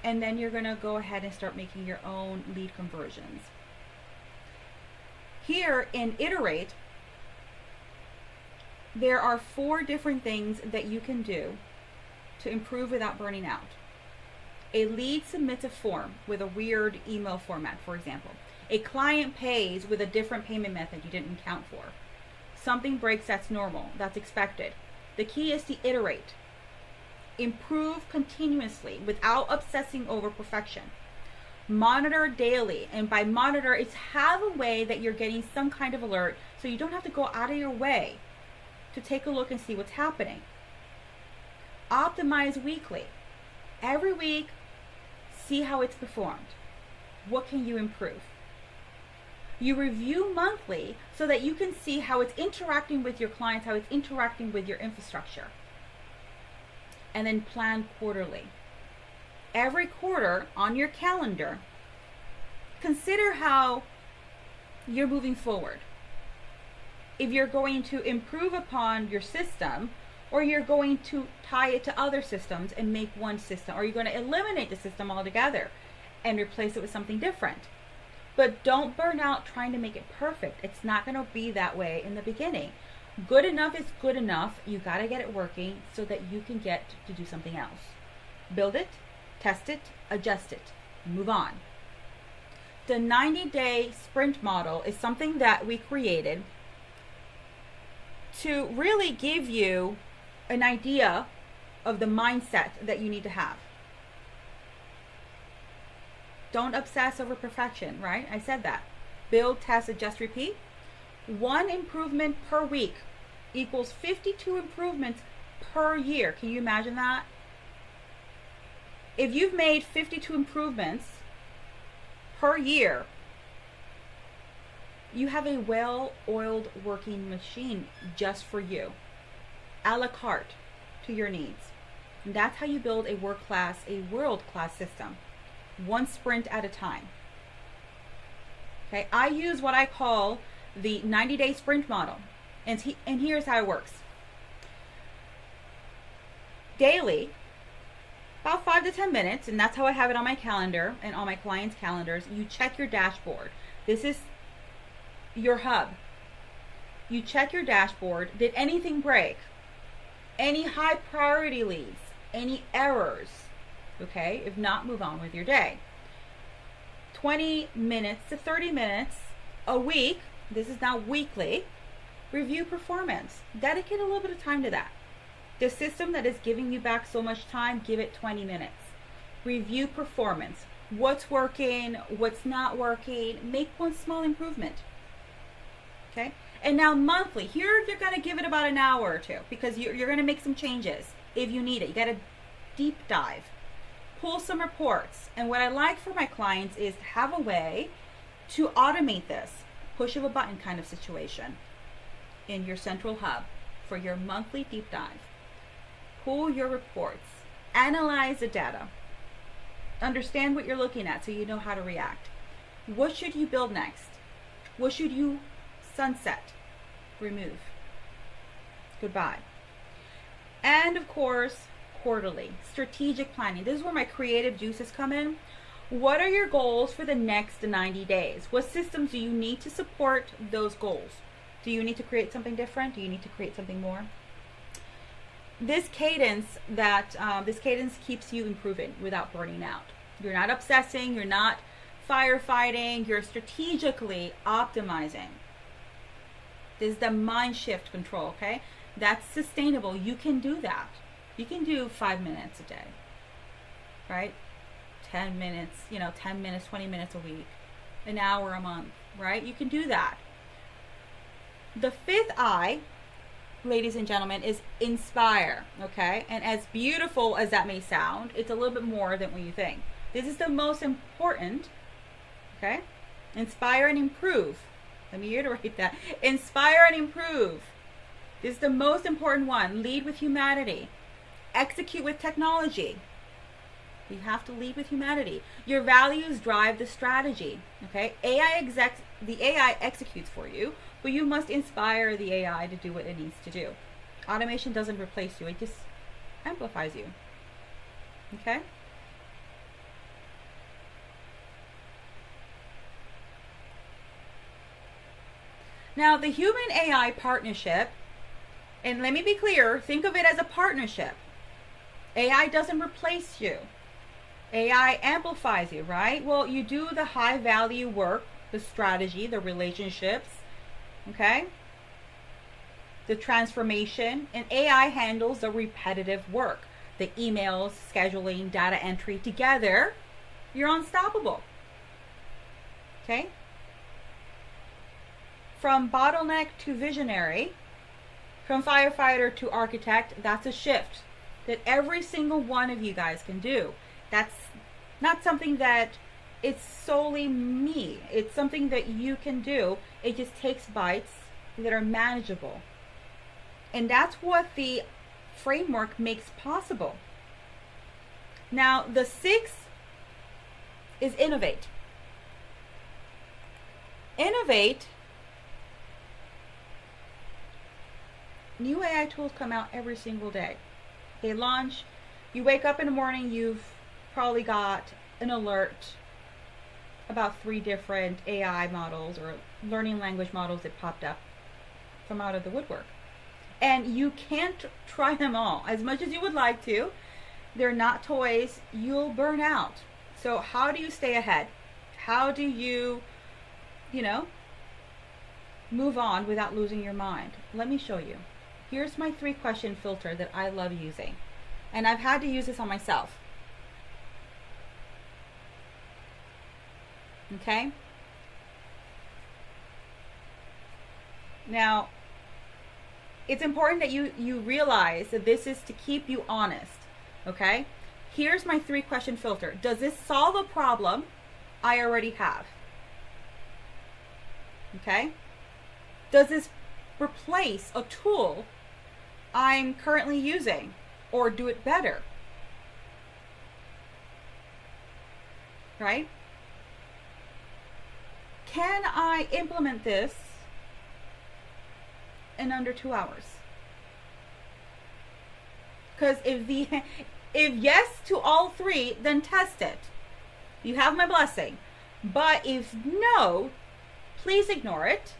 and then you're going to go ahead and start making your own lead conversions. Here in Iterate, there are 4 different things that you can do to improve without burning out. A lead submits a form with a weird email format, for example. A client pays with a different payment method you didn't account for. Something breaks, that's normal, that's expected. The key is to iterate. Improve continuously without obsessing over perfection. Monitor daily, and by monitor, it's have a way that you're getting some kind of alert so you don't have to go out of your way to take a look and see what's happening. Optimize weekly. Every week, see how it's performed. What can you improve? You review monthly so that you can see how it's interacting with your clients, how it's interacting with your infrastructure. And then plan quarterly. Every quarter on your calendar, consider how you're moving forward. If you're going to improve upon your system, or you're going to tie it to other systems and make one system, or you're going to eliminate the system altogether and replace it with something different. But don't burn out trying to make it perfect. It's not going to be that way in the beginning. Good enough is good enough. You got to get it working so that you can get to do something else. Build it, test it, adjust it, move on. The 90-day sprint model is something that we created to really give you an idea of the mindset that you need to have. Don't obsess over perfection, right? I said that. Build, test, adjust, repeat. 1 improvement per week equals 52 improvements per year. Can you imagine that? If you've made 52 improvements per year, you have a well-oiled working machine just for you, a la carte to your needs. And that's how you build a world-class system, 1 sprint at a time. Okay, I use what I call the 90-day sprint model, and here's how it works. Daily, about 5 to 10 minutes, and that's how I have it on my calendar and on my clients' calendars, you check your dashboard. This is your hub. You check your dashboard. Did anything break? Any high priority leads? Any errors? Okay, if not, move on with your day. 20 minutes to 30 minutes a week, this is now weekly, review performance. Dedicate a little bit of time to that. The system that is giving you back so much time, give it 20 minutes. Review performance. What's working? What's not working? Make 1 small improvement. Okay? And now monthly, here you're going to give it about an hour or 2 because you're going to make some changes if you need it. You got to deep dive. Pull some reports. And what I like for my clients is to have a way to automate this, push of a button kind of situation in your central hub for your monthly deep dive. Pull your reports. Analyze the data. Understand what you're looking at so you know how to react. What should you build next? What should you sunset? Remove. Goodbye. And of course, quarterly. Strategic planning. This is where my creative juices come in. What are your goals for the next 90 days? What systems do you need to support those goals? Do you need to create something different? Do you need to create something more? This cadence keeps you improving without burning out. You're not obsessing, you're not firefighting, you're strategically optimizing. This is the mind shift control, okay? That's sustainable. You can do that. You can do 5 minutes a day, right? 10 minutes, 10 minutes, 20 minutes a week, an hour a month, right? You can do that. The 5th I, ladies and gentlemen, is inspire, okay? And as beautiful as that may sound, it's a little bit more than what you think. This is the most important, okay? Inspire and improve. Let me reiterate that. Inspire and improve. This is the most important one. Lead with humanity. Execute with technology. You have to lead with humanity. Your values drive the strategy. Okay? The AI executes for you, but you must inspire the AI to do what it needs to do. Automation doesn't replace you, it just amplifies you. Okay? Now, the human AI partnership, and let me be clear, think of it as a partnership. AI doesn't replace you. AI amplifies you, right? Well, you do the high value work, the strategy, the relationships, okay? The transformation, and AI handles the repetitive work, the emails, scheduling, data entry. Together, you're unstoppable. Okay? From bottleneck to visionary, from firefighter to architect, that's a shift that every single one of you guys can do. That's not something that it's solely me. It's something that you can do. It just takes bites that are manageable. And that's what the framework makes possible. Now, the 6th is innovate. Innovate. New AI tools come out every single day. They launch. You wake up in the morning, you've probably got an alert about 3 different AI models or learning language models that popped up from out of the woodwork. And you can't try them all. As much as you would like to, they're not toys. You'll burn out. So how do you stay ahead? How do you, move on without losing your mind? Let me show you. Here's my 3-question filter that I love using. And I've had to use this on myself. Okay? Now, it's important that you realize that this is to keep you honest. Okay? Here's my 3-question filter. Does this solve a problem I already have? Okay? Does this replace a tool I'm currently using or do it better? Right? Can I implement this in under 2 hours? Because if yes to all 3, then test it. You have my blessing. But if no, please ignore it.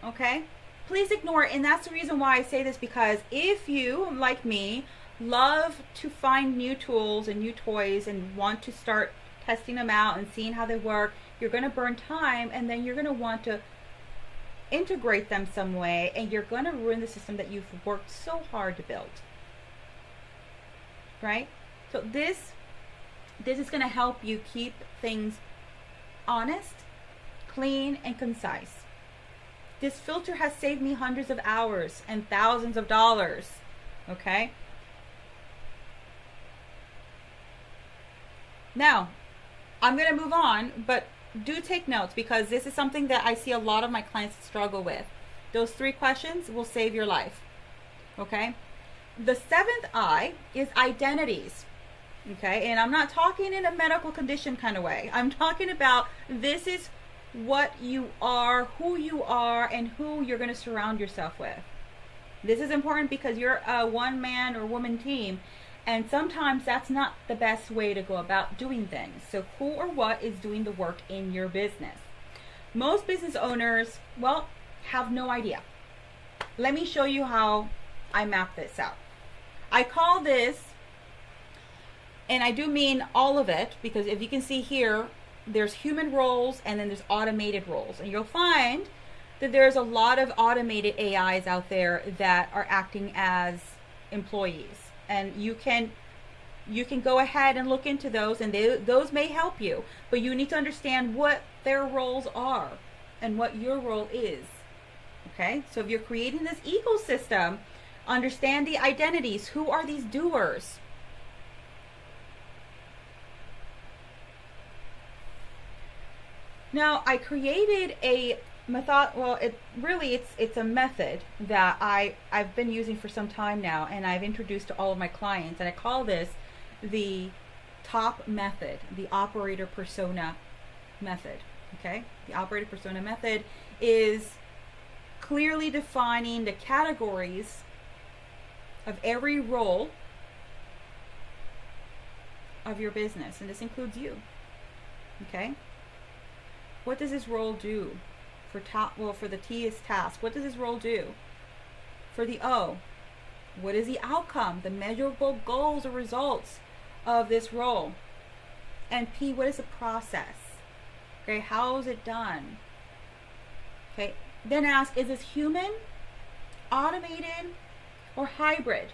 Okay? Please ignore it. And that's the reason why I say this, because if you, like me, love to find new tools and new toys and want to start testing them out and seeing how they work, you're going to burn time, and then you're going to want to integrate them some way, and you're going to ruin the system that you've worked so hard to build. Right? So this is going to help you keep things honest, clean, and concise. This filter has saved me hundreds of hours and thousands of dollars. Okay? Now, I'm going to move on, but do take notes, because this is something that I see a lot of my clients struggle with. Those 3 questions will save your life. Okay? The 7th I is identities. Okay? And I'm not talking in a medical condition kind of way. I'm talking about this is what you are, who you are, and who you're going to surround yourself with. This is important because you're a one-man or woman team, and sometimes that's not the best way to go about doing things. So who or what is doing the work in your business? Most business owners, have no idea. Let me show you how I map this out. I call this, and I do mean all of it, because if you can see here, there's human roles and then there's automated roles. And you'll find that there's a lot of automated AIs out there that are acting as employees. And you can go ahead and look into those, and those may help you. But you need to understand what their roles are and what your role is. Okay? So if you're creating this ecosystem, understand the identities. Who are these doers? Now I created a method. Well, it's a method that I've been using for some time now, and I've introduced to all of my clients, and I call this the top method, the operator persona method. Okay, the operator persona method is clearly defining the categories of every role of your business, and this includes you. Okay, what does this role do? For the T is task. What does this role do? For the O, what is the outcome, the measurable goals or results of this role? And P, what is the process? Okay, how is it done? Okay, then ask, is this human, automated, or hybrid?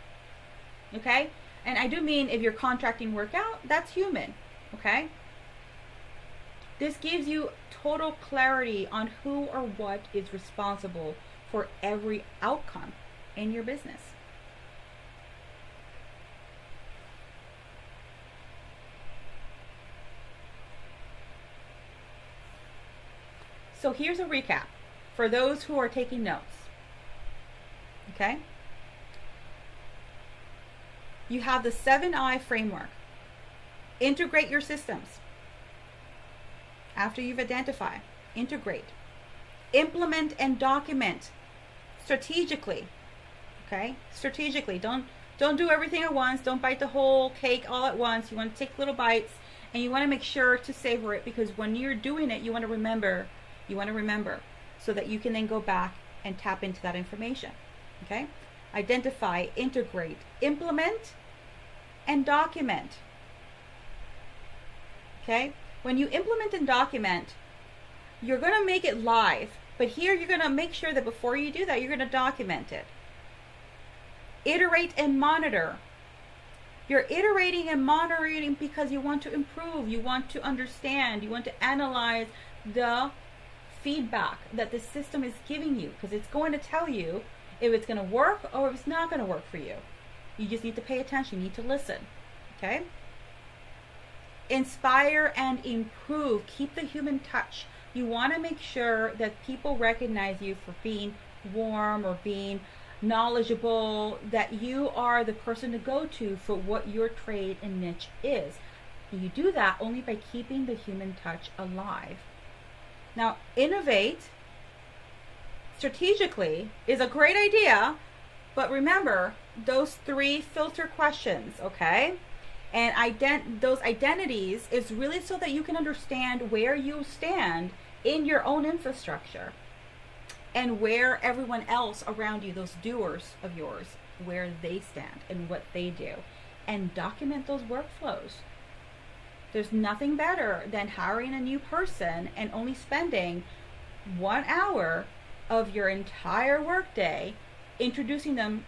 Okay, and I do mean if you're contracting work out, that's human. Okay, this gives you total clarity on who or what is responsible for every outcome in your business. So here's a recap for those who are taking notes. Okay? You have the 7I framework. Integrate your systems. After you've identified, integrate. Implement and document strategically. Okay? Strategically. Don't do everything at once. Don't bite the whole cake all at once. You want to take little bites, and you want to make sure to savor it, because when you're doing it, you want to remember. You want to remember so that you can then go back and tap into that information. Okay? Identify, integrate, implement, and document. Okay? When you implement and document, you're going to make it live. But here you're going to make sure that before you do that, you're going to document it. Iterate and monitor. You're iterating and monitoring because you want to improve. You want to understand. You want to analyze the feedback that the system is giving you, because it's going to tell you if it's going to work or if it's not going to work for you. You just need to pay attention. You need to listen. Okay? Inspire and improve. Keep the human touch. You want to make sure that people recognize you for being warm or being knowledgeable, that you are the person to go to for what your trade and niche is. And you do that only by keeping the human touch alive. Now, innovate strategically is a great idea, but remember those 3 filter questions, okay? And those identities is really so that you can understand where you stand in your own infrastructure and where everyone else around you, those doers of yours, where they stand and what they do, and document those workflows. There's nothing better than hiring a new person and only spending 1 hour of your entire workday introducing them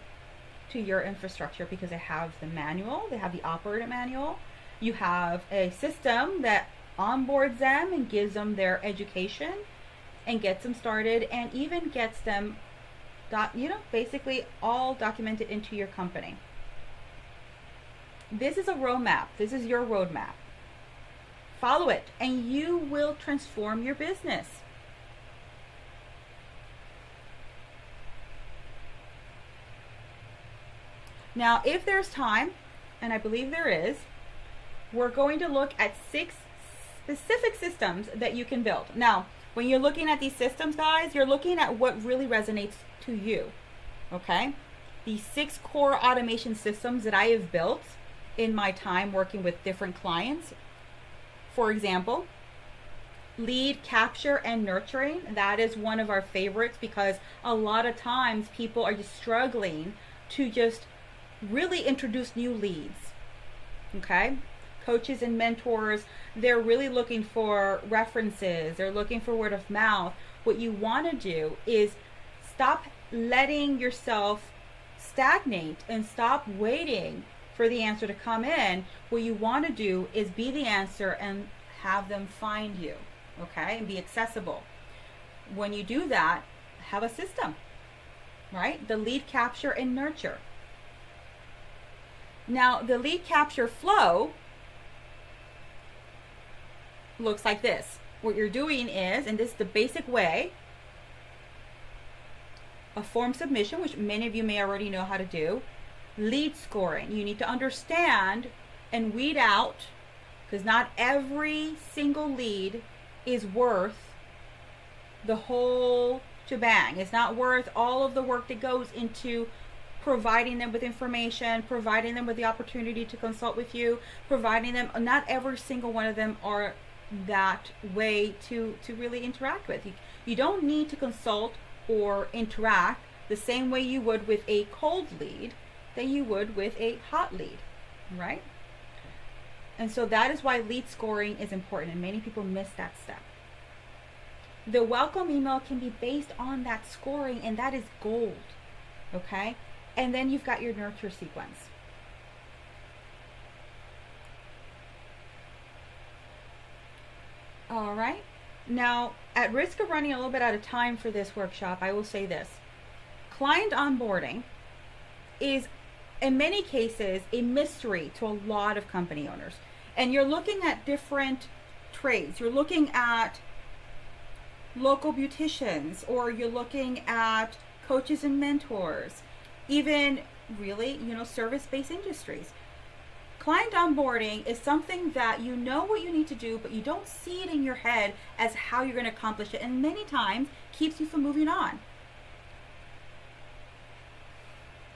to your infrastructure, because they have the manual, they have the operator manual, you have a system that onboards them and gives them their education and gets them started, and even gets them basically all documented into your company. This is a roadmap. This is your roadmap. Follow it and you will transform your business. Now, if there's time, and I believe there is, we're going to look at 6 specific systems that you can build. Now, when you're looking at these systems, guys, you're looking at what really resonates to you, okay? These 6 core automation systems that I have built in my time working with different clients. For example, lead capture and nurturing. That is one of our favorites, because a lot of times people are just struggling to just really introduce new leads. Okay? Coaches and mentors, they're really looking for references. They're looking for word of mouth. What you want to do is stop letting yourself stagnate and stop waiting for the answer to come in. What you want to do is be the answer and have them find you, okay? And be accessible. When you do that, have a system, right? The lead capture and nurture. Now, the lead capture flow looks like this. what you're doing is, and this is the basic way, a form submission, which many of you may already know how to do, lead scoring. You need to understand and weed out, because not every single lead is worth the whole shebang. It's not worth all of the work that goes into providing them with information, providing them with the opportunity to consult with you, providing them, not every single one of them are that way to really interact with. You don't need to consult or interact the same way you would with a cold lead that you would with a hot lead, right? And so that is why lead scoring is important, and many people miss that step. The welcome email can be based on that scoring, and that is gold, okay? And then you've got your nurture sequence. All right. Now, at risk of running a little bit out of time for this workshop, I will say this. Client onboarding is, in many cases, a mystery to a lot of company owners. And you're looking at different trades. You're looking at local beauticians, or you're looking at coaches and mentors, even really, service-based industries. Client onboarding is something that you know what you need to do, but you don't see it in your head as how you're going to accomplish it, and many times keeps you from moving on.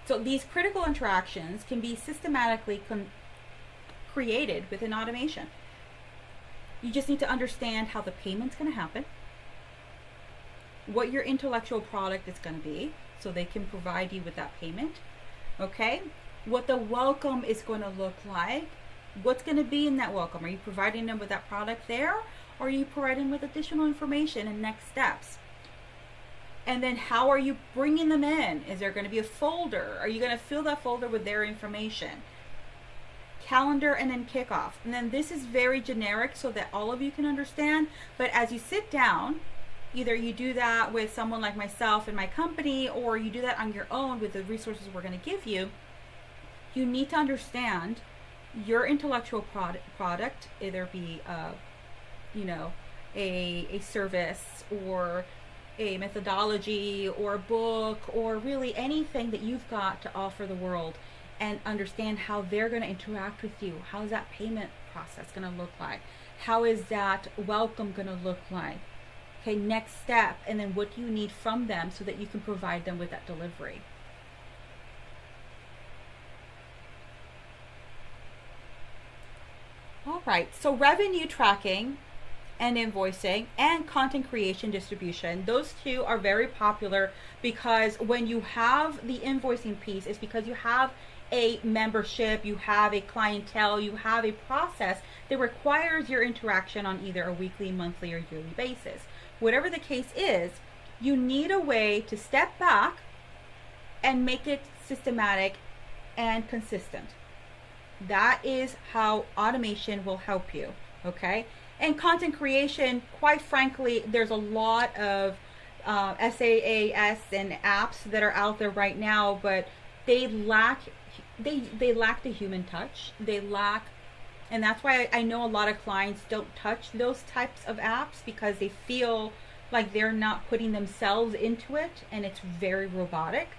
So these critical interactions can be systematically created within automation. You just need to understand how the payment's going to happen, what your intellectual product is going to be, so they can provide you with that payment, okay? What the welcome is going to look like, what's going to be in that welcome. Are you providing them with that product there, or are you providing with additional information and next steps? And then how are you bringing them in? Is there going to be a folder? Are you going to fill that folder with their information? Calendar, and then kickoff. And then this is very generic so that all of you can understand, but as you sit down, either you do that with someone like myself in my company, or you do that on your own with the resources we're going to give you, you need to understand your intellectual product, either be a service, or a methodology, or a book, or really anything that you've got to offer the world, and understand how they're going to interact with you. How is that payment process going to look like? How is that welcome going to look like? Okay, next step, and then what do you need from them so that you can provide them with that delivery. All right, so revenue tracking and invoicing and content creation distribution, those two are very popular, because when you have the invoicing piece, it's because you have a membership, you have a clientele, you have a process that requires your interaction on either a weekly, monthly, or yearly basis. Whatever the case is, you need a way to step back and make it systematic and consistent. That is how automation will help you, okay? And content creation, quite frankly, there's a lot of SaaS and apps that are out there right now, but they lack the human touch. And that's why I know a lot of clients don't touch those types of apps, because they feel like they're not putting themselves into it, and it's very robotic.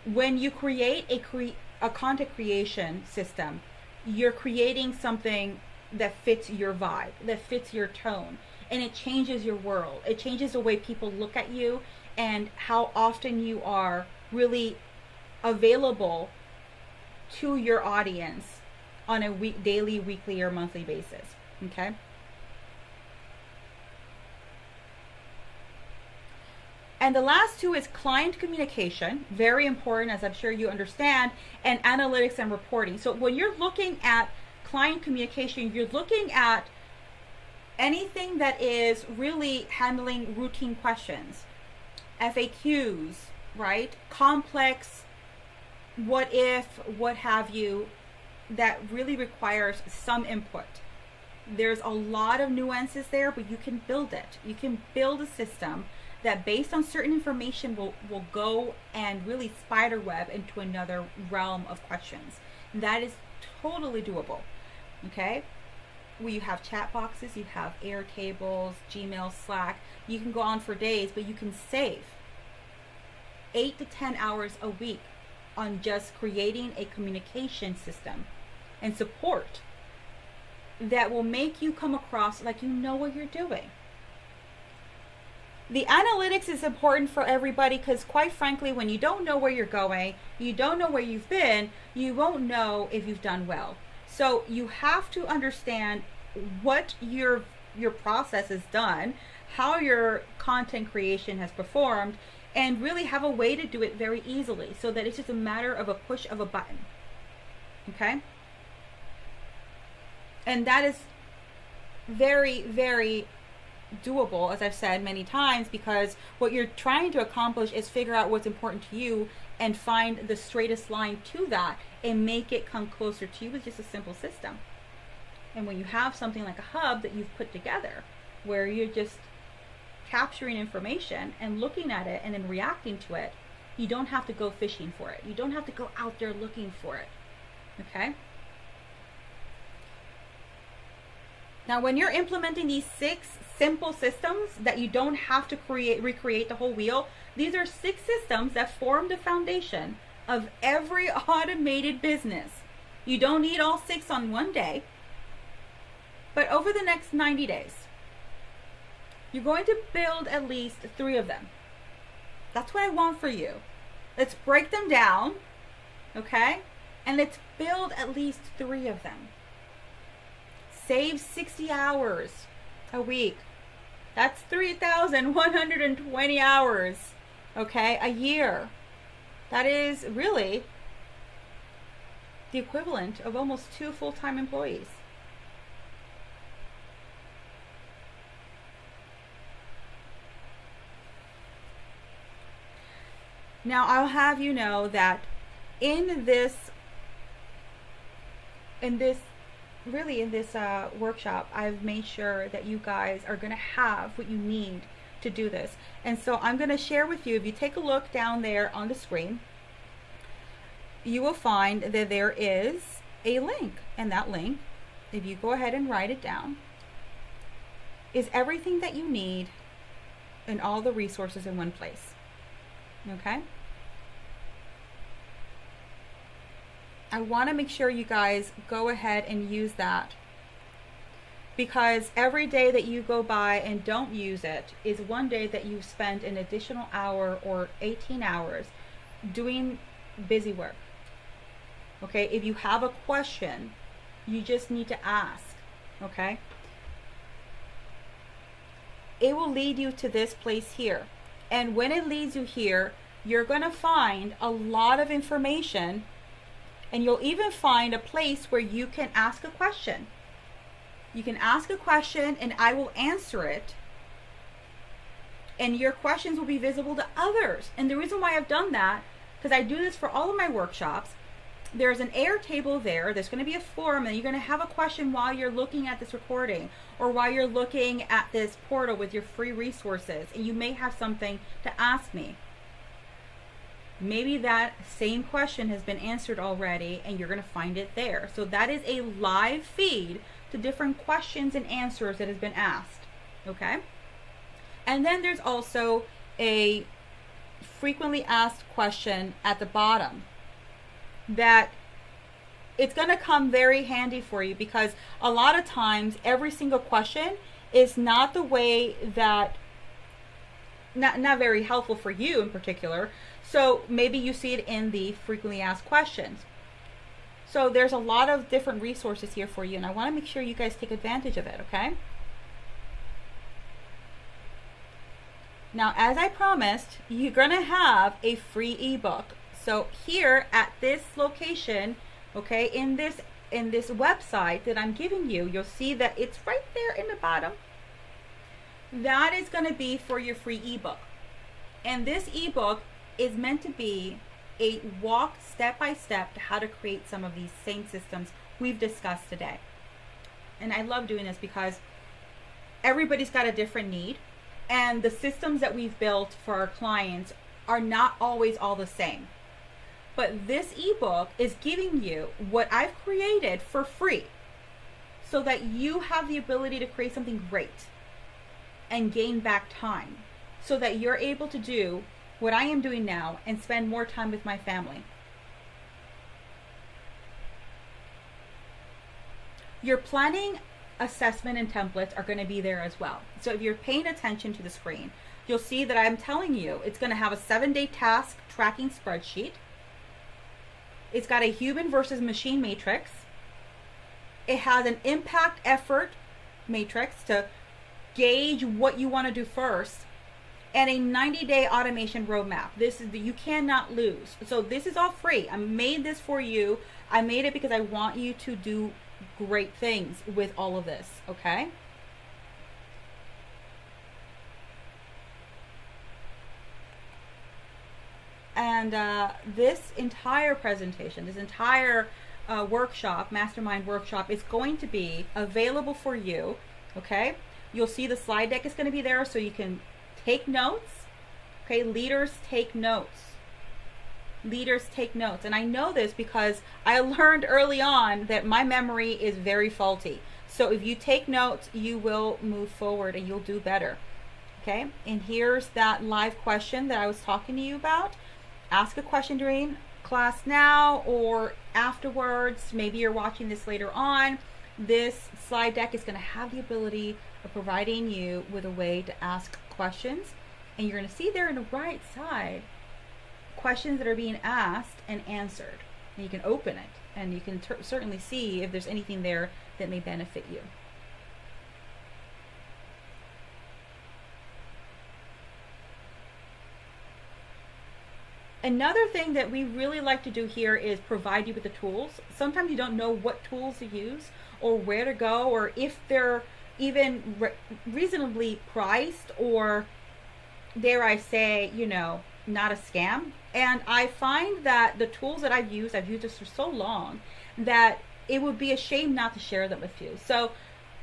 When you create a content creation system, you're creating something that fits your vibe, that fits your tone, and it changes your world. It changes the way people look at you and how often you are really available to your audience on a daily, weekly, or monthly basis, okay? And the last two is client communication, very important, as I'm sure you understand, and analytics and reporting. So when you're looking at client communication, you're looking at anything that is really handling routine questions, FAQs, right? Complex, what if, what have you, that really requires some input. There's a lot of nuances there, but you can build it. You can build a system that, based on certain information, will go and really spiderweb into another realm of questions. And that is totally doable, okay? where you have chat boxes, you have Airtables, Gmail, Slack. You can go on for days, but you can save 8 to 10 hours a week on just creating a communication system and support that will make you come across like you know what you're doing. The analytics is important for everybody because, quite frankly, when you don't know where you're going, you don't know where you've been, you won't know if you've done well. So you have to understand what your process has done, how your content creation has performed, and really have a way to do it very easily so that it's just a matter of a push of a button. Okay? And that is very, very doable, as I've said many times, because what you're trying to accomplish is figure out what's important to you and find the straightest line to that and make it come closer to you with just a simple system. And when you have something like a hub that you've put together where you're just capturing information and looking at it and then reacting to it, you don't have to go fishing for it. You don't have to go out there looking for it. Okay? Now, when you're implementing these 6 simple systems that you don't have to recreate the whole wheel, these are 6 systems that form the foundation of every automated business. You don't need all 6 on one day, but over the next 90 days, you're going to build at least 3 of them. That's what I want for you. Let's break them down, okay? And let's build at least 3 of them. Save 60 hours a week. That's 3,120 hours, okay, a year. That is really the equivalent of almost 2 full-time employees. Now, I'll have you know that in this workshop, I've made sure that you guys are going to have what you need to do this. And so I'm going to share with you, if you take a look down there on the screen, you will find that there is a link. And that link, if you go ahead and write it down, is everything that you need and all the resources in one place. Okay? I want to make sure you guys go ahead and use that, because every day that you go by and don't use it is one day that you've spent an additional hour or 18 hours doing busy work. Okay? If you have a question, you just need to ask. Okay? It will lead you to this place here. And when it leads you here, you're going to find a lot of information. And you'll even find a place where you can ask a question. You can ask a question and I will answer it. And your questions will be visible to others. And the reason why I've done that, because I do this for all of my workshops, there's an Airtable there. There's going to be a forum and you're going to have a question while you're looking at this recording or while you're looking at this portal with your free resources. And you may have something to ask me. Maybe that same question has been answered already and you're going to find it there. So that is a live feed to different questions and answers that has been asked. Okay? And then there's also a frequently asked question at the bottom that it's going to come very handy for you, because a lot of times every single question is not the way that not very helpful for you in particular. So maybe you see it in the frequently asked questions. So there's a lot of different resources here for you, and I want to make sure you guys take advantage of it, okay? Now, as I promised, you're going to have a free ebook. So here at this location, okay, in this website that I'm giving you, you'll see that it's right there in the bottom. That is going to be for your free ebook. And this ebook is meant to be a walk step by step to how to create some of these same systems we've discussed today. And I love doing this because everybody's got a different need, and the systems that we've built for our clients are not always all the same. But this ebook is giving you what I've created for free. so that you have the ability to create something great and gain back time so that you're able to do what I am doing now and spend more time with my family. Your planning, assessment, and templates are going to be there as well. So if you're paying attention to the screen, you'll see that I'm telling you it's going to have a 7-day task tracking spreadsheet. It's got a human versus machine matrix. It has an impact effort matrix to gauge what you want to do first, and a 90-day automation roadmap. This is you cannot lose. So this is all free. I made this for you. I made it because I want you to do great things with all of this, okay? And this entire presentation, this entire workshop, mastermind workshop, is going to be available for you, okay? You'll see the slide deck is going to be there so you can take notes, okay? Leaders take notes. Leaders take notes. And I know this because I learned early on that my memory is very faulty. So if you take notes, you will move forward and you'll do better, okay? And here's that live question that I was talking to you about. Ask a question during class now or afterwards. Maybe you're watching this later on. This slide deck is going to have the ability of providing you with a way to ask questions. And you're going to see there on the right side questions that are being asked and answered. And you can open it and you can certainly see if there's anything there that may benefit you. Another thing that we really like to do here is provide you with the tools. Sometimes you don't know what tools to use or where to go or if they're even reasonably priced or, dare I say, you know, not a scam. And I find that the tools that I've used this for so long that it would be a shame not to share them with you. So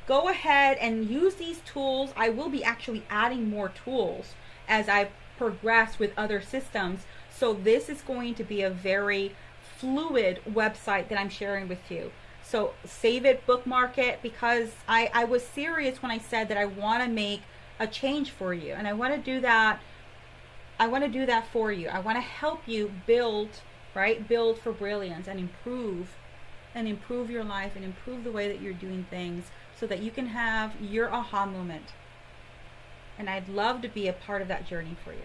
go ahead and use these tools. I will be actually adding more tools as I progress with other systems. So this is going to be a very fluid website that I'm sharing with you. So save it, bookmark it, because I was serious when I said that I want to make a change for you. And I want to do that. I want to do that for you. I want to help you build, right? Build for brilliance and improve your life and improve the way that you're doing things so that you can have your aha moment. And I'd love to be a part of that journey for you.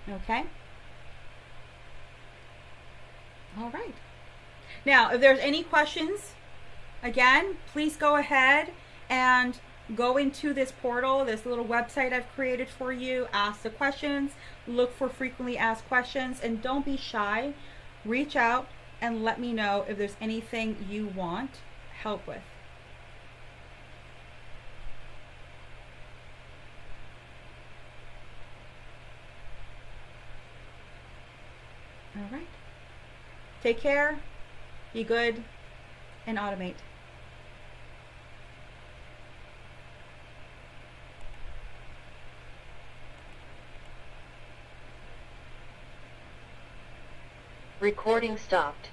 Okay? All right. Now, if there's any questions, again, please go ahead and go into this portal, this little website I've created for you. Ask the questions, look for frequently asked questions, and don't be shy. Reach out and let me know if there's anything you want help with. All right. Take care, be good, and automate. Recording stopped.